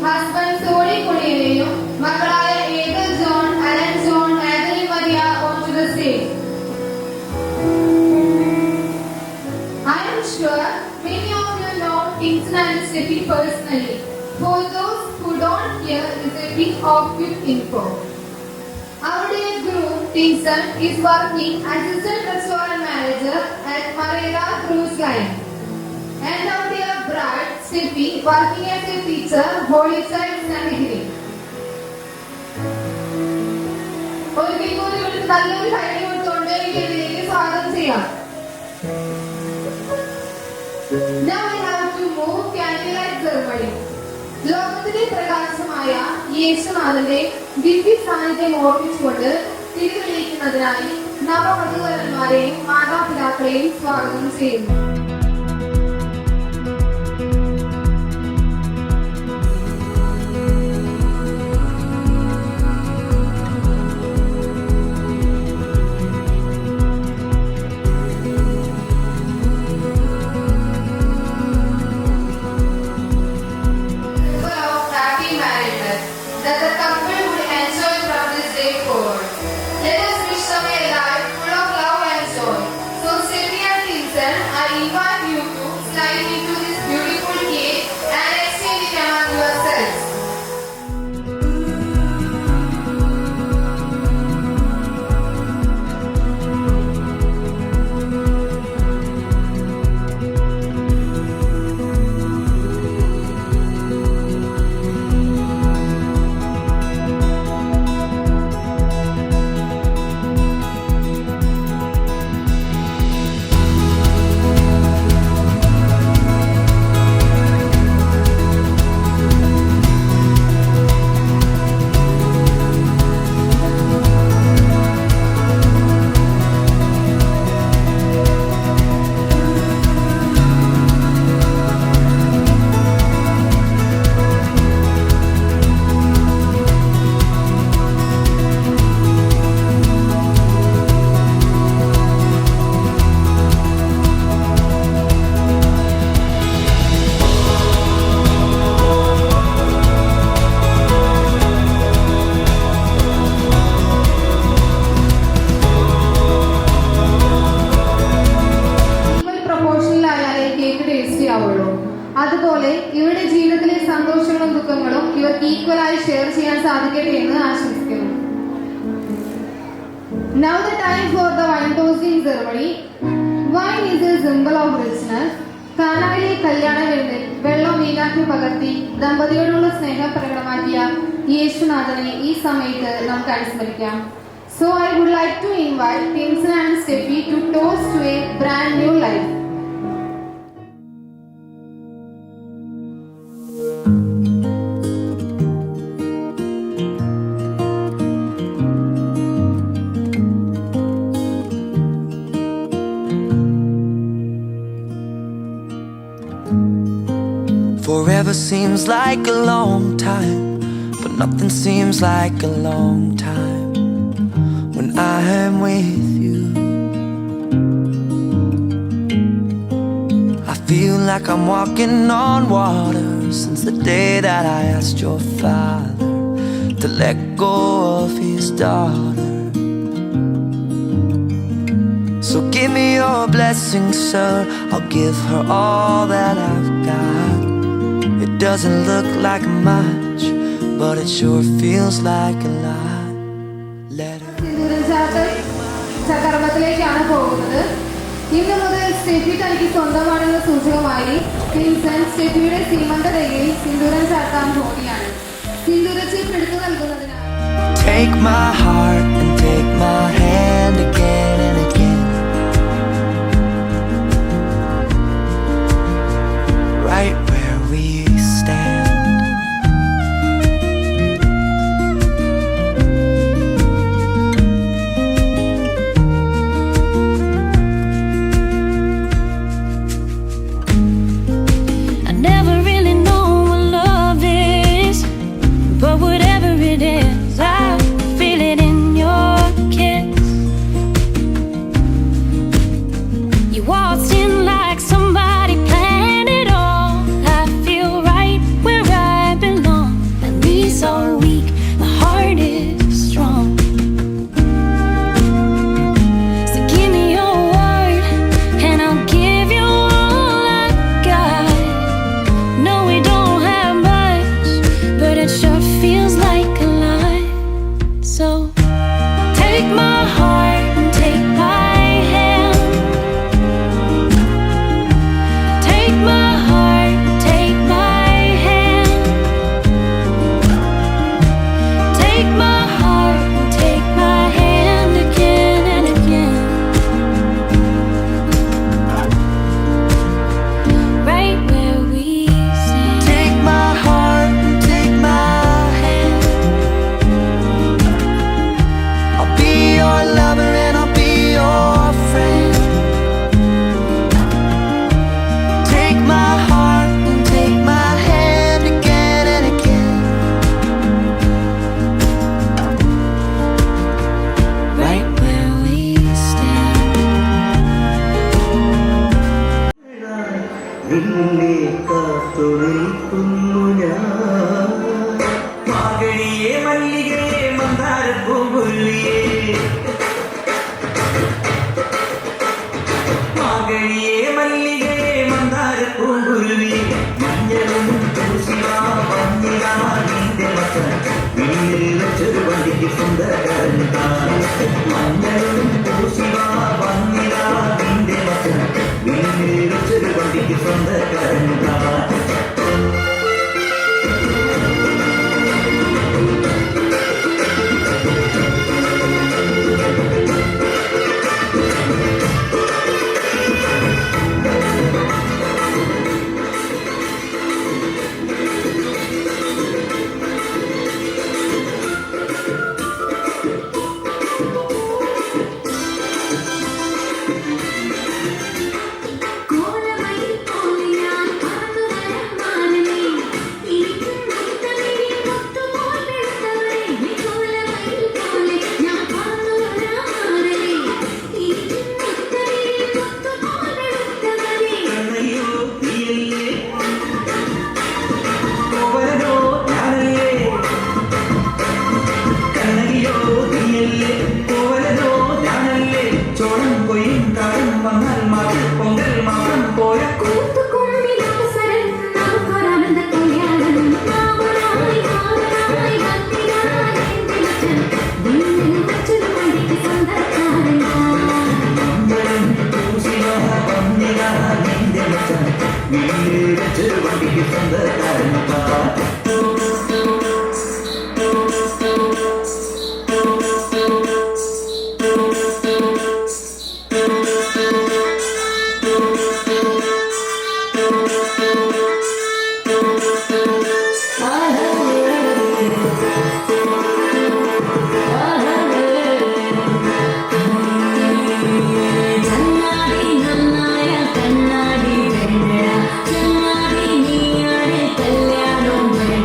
Husband Sony കുണിയനെയും മക്കളായ Ethel John, Alan John, Antony Maria onto the stage. I am sure many of you know Kingston and Steffi personally. For those who don't, here is a bit of quick info. Our dear groom Kingston is working as assistant restaurant manager at Marina Cruise Line. And our dear bride Steffi working as a teacher, Holy Child Nagiri. ഒരിക്കൽ കൂടി ഒരു നല്ലൊരു കൈ കൊടുത്തുകൊണ്ട് ഇതിലേക്ക് സ്വാഗതം ചെയ്യാം. Now we have to move candlelight ceremony. ലോകത്തിലെ പ്രകാശമായ യേശുനാഥന്റെ ദിവ്യ സാന്നിധ്യം ഓർമ്മിച്ചുകൊണ്ട് തിരിതെളിയിക്കുന്നതിനായി നവവധുവരന്മാരെയും മാതാപിതാക്കളെയും സ്വാഗതം ചെയ്യുന്നു. That the couple would enjoy from this day forward. Let us wish them a life full of love and joy. So Steffi and Vincent, I invite you to slide into this beautiful cake and exchange it among yourselves. അതുപോലെ ഇവരുടെ ജീവിതത്തിലെ സന്തോഷങ്ങളും ദുഃഖങ്ങളും ഇവർക്ക് ഈക്വലായി share ചെയ്യാൻ സാധിക്കട്ടെ എന്ന് ആശംസിക്കുന്നു. Now the time for the wine toasting ceremony. Wine is a symbol of richness. കാനായിലെ കല്യാണ വിരുന്നിൽ വെള്ളം വീഞ്ഞാക്കി പകർത്തി ദമ്പതിയോടുള്ള സ്നേഹം പ്രകടമാക്കിയ യേശുനാഥനെ ഈ സമയത്ത് നമുക്ക് അനുസ്മരിക്കാം. So I would like to invite Kingston and Steffi to toast to a brand new life. Forever seems like a long time, but nothing seems like a long time when I am with you. I feel like I'm walking on water since the day that I asked your father to let go of his daughter. So give me your blessing, sir. I'll give her all that I've got. It doesn't look like much, but it sure feels like a lot. Let her ചക്രമത്തിലേക്കാണ് പോകുന്നത്. ഇന്ന് മുതൽ Steffi തനിക്ക് സ്വന്തമാണെന്ന സൂചകമായി Vincent സ്റ്റെഫിയുടെ സീമന്തരയിൽ സിന്ദൂരം ചാർത്താൻ പോവുകയാണ്. സിന്ദൂരച്ചീപ്പ് എടുത്തു നൽകുന്നതിനായി take my heart and take my hand again and again, right where we stand. I never really know what love is, but whatever it is, I feel it in your kiss. You waltzed in like somebody planned it all. I feel right where I belong. My knees are weak, my heart is strong. So give me your word and I'll give you all I got. No, we don't have much, but it sure feels like a lot. So take my heart and take my hand. Take my heart and take my hand. Take my heart and take my hand again and again. Right where we stand. Take my heart and take my hand. I'll be your lover and I'll be your friend. Take my heart and take my hand again and again, Right where we stand. നിന്നെ കാത്തുനിൽക്കുന്നു ഞാൻ. മാകഴിയേ മല്ലികേ മന്ദാരപ്പൂങ്കുരുവിയേ, മാകഴിയേ മല്ലികേ മന്ദാരപ്പൂങ്കുരുവിയേ, മഞ്ഞളും പൂശിവാ മഞ്ഞിലാ നിന്റെ മകൻ വീട്ടിൽ വെച്ചൊരു വണ്ടിക്ക് സ്വന്തക്കാരൻ താൻ. മഞ്ഞളും പൂശിവാ മഞ്ഞിലാ നിന്റെ മകൻ വീട്ടിൽ വെച്ചൊരു വണ്ടിക്ക് സ്വന്തക്കാരൻ താൻ. കോലമയിൽ പോലെ ഞാൻ പറന്നു വരാം മാനമേ. എനിക്ക് മുത്തമിഴി മുത്തുപോൽ വെളുത്തവളെ. നീ കോലമയിൽ പോലെ ഞാൻ പറന്നു വരാം മാനമേ. എനിക്ക് മുത്തമിഴി മുത്തുപോൽ വെളുത്തവളെ. കണ്ണയ്യോ നീയല്ലേ, കോവലനോ ഞാനല്ലേ. കണ്ണയ്യോ നീയല്ലേ, കോവലനോ ഞാനല്ലേ. ചോളം കൊയ്യും കാലം വന്നാൽ മാതിൽ പൊങ്കൽ മാത്രം പോയ കൂത്തുകുമ്പിലവസരം നമുക്കൊരാനന്ദ കല്യാണം. കാവലായി കാവലായി ഭക്തിയായി എന്റെ മച്ചൻ വീട്ടിൽ വെച്ചൊരു വണ്ടിക്ക് സ്വന്തക്കാരൻ താൻ. മഞ്ഞളും പൂശിവാ മഞ്ഞിലാ നിന്റെ മകൻ വീട്ടിൽ വെച്ചൊരു വണ്ടിക്ക് സ്വന്തക്കാരൻ താൻ. കണ്ണാടി നന്നായ കണ്ണാടി വേണ്ട, കണ്ണാടി നീയാണ് കല്യാണം വേണ്ട.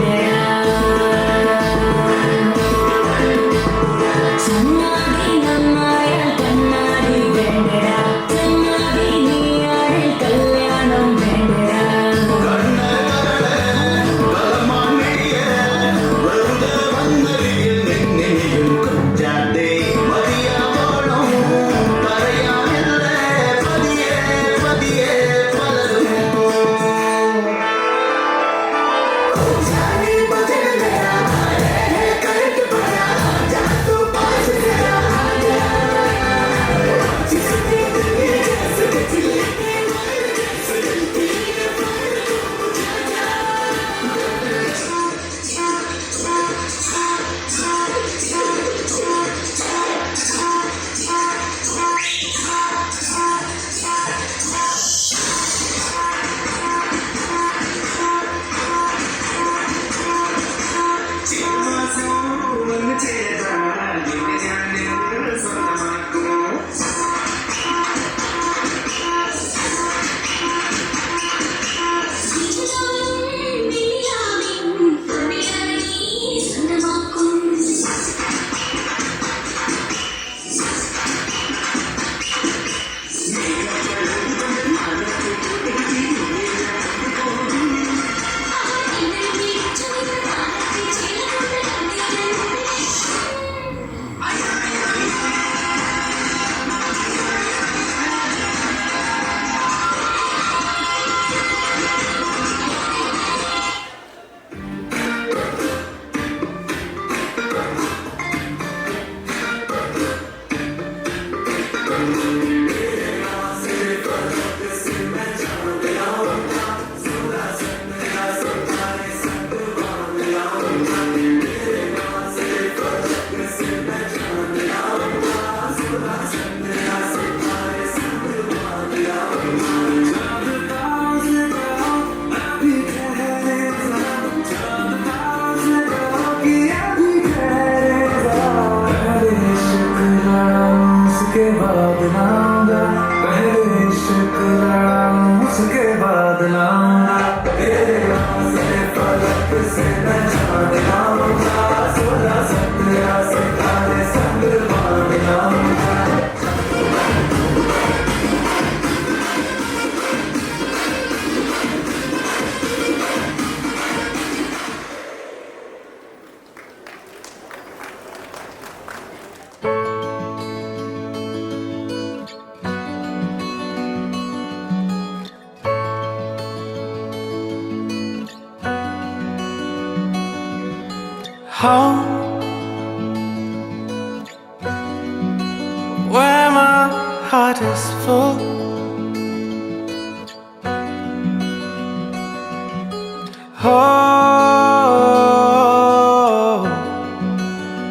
home, where my heart is full. Oh,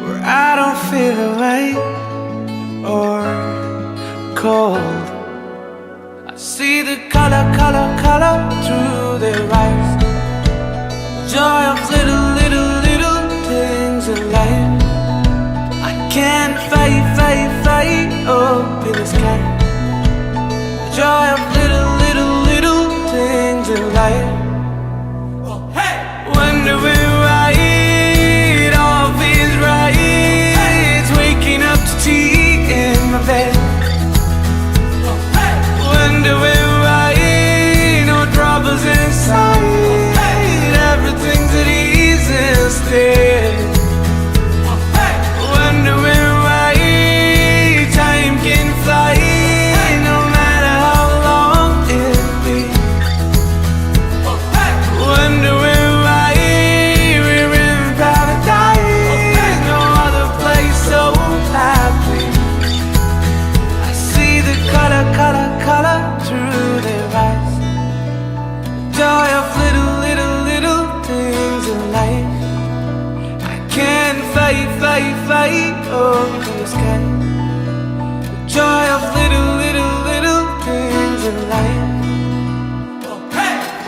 where I don't feel away or cold. I see the color, color, color through their eyes. Joy of little, little, little things in life. I can't fight, fight, fight up in the sky. Joy of little, little, little things in life. Wondering why it all feels right. Waking up to tea in my bed. Wondering why no troubles inside. Everything's at ease instead. Wondering why time can fly, no matter how long it be. Wondering why we're in paradise, no other place so happy. I see the color, color, color through their eyes. Joy of little, little, little things in life. I can't fight, fight, fight up in the sky. Joy of little, little, little things in life.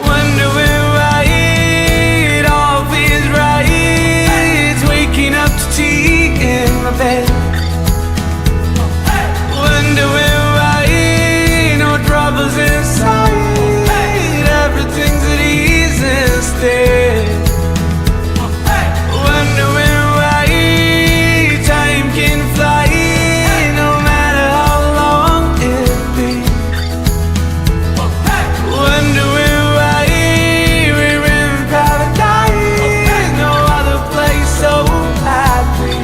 Wondering why it all feels right. Waking up to tea in my bed. Wondering why no troubles inside. Everything's at ease instead. Wondering why time can fly, no matter how long it be. Wondering why we're in paradise, no other place so happy.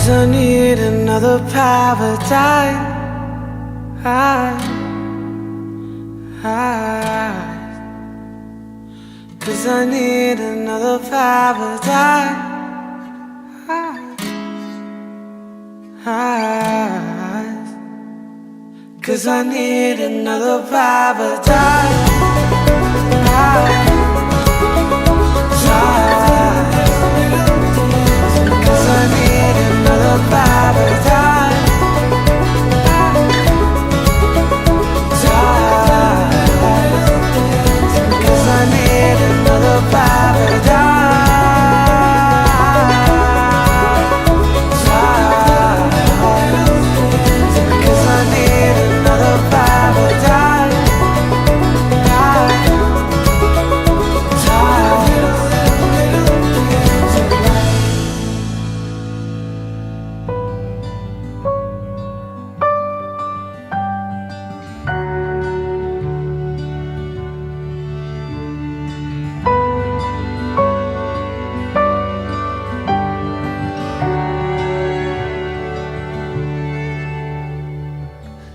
I need another paradise. Cause I need another paradise. Cause I need another paradise. Cause I need another paradise. Cause I need another paradise. Cause I need another paradise.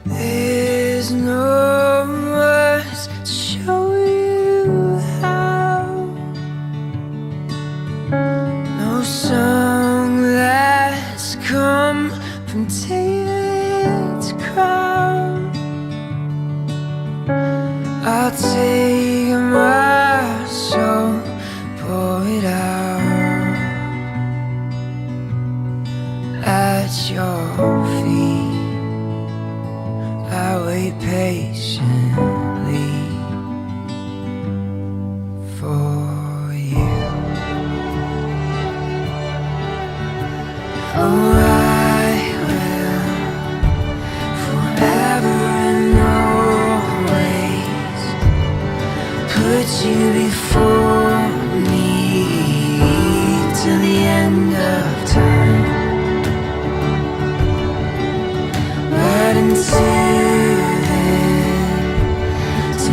There's no words to show you how. No song that's come from David's crowd. I'll take my soul, pour it out at your feet. I wait patiently for you. Oh, I will forever and always put you before me till the end of time. But until then, to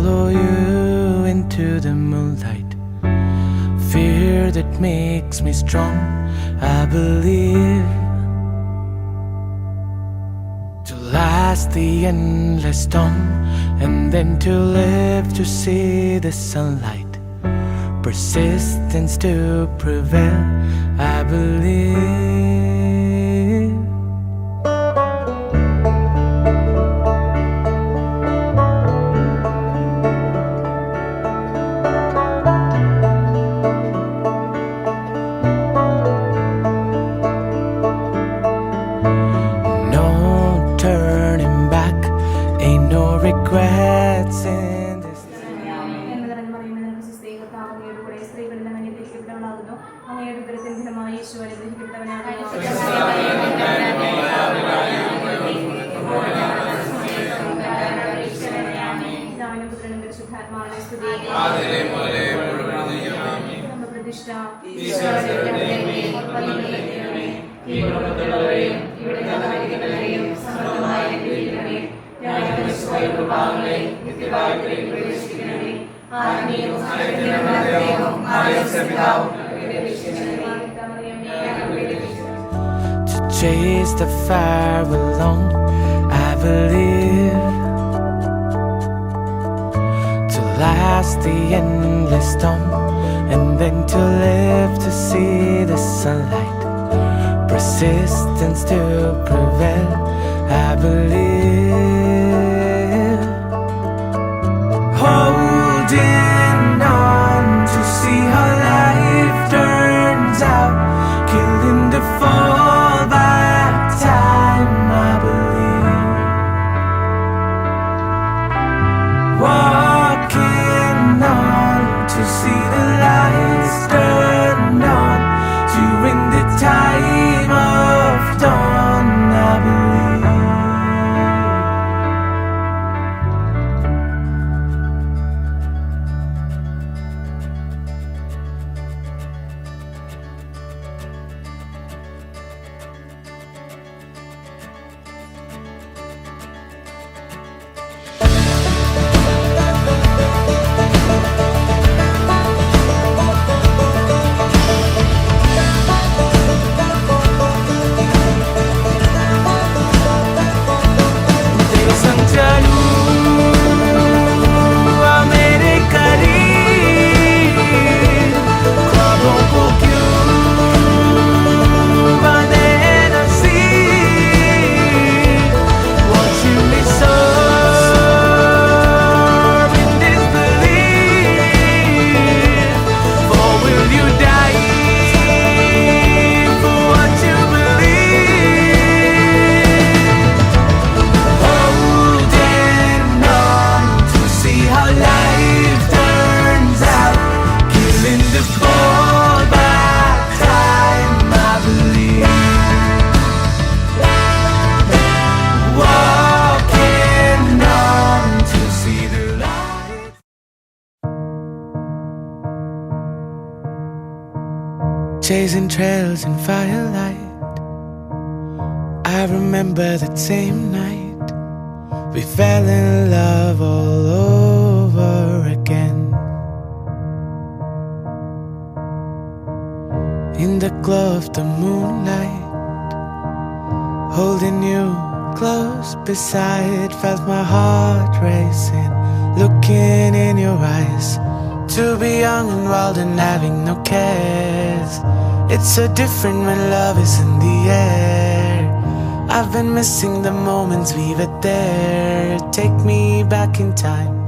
follow you into the moonlight. Fear that makes me strong, I believe. To last the endless storm, and then to live to see the sunlight. Persistence to prevail, I believe. No turning back, ain't no regrets in this. To chase the fire along, I believe. To last the endless storm, and then to live to see the sunlight. Persistence to prevail, I believe. Holding on to see how life turns out, killing the fallback time, I believe. Walking on to see the lights turn on during the time of dawn, I believe. Chasing trails in firelight, I remember that same night we fell in love all over again. In the glow of the moonlight, holding you close beside, felt my heart racing, looking in your eyes. To be young and wild and having no cares, it's so different when love is in the air. I've been missing the moments we were there. Take me back in time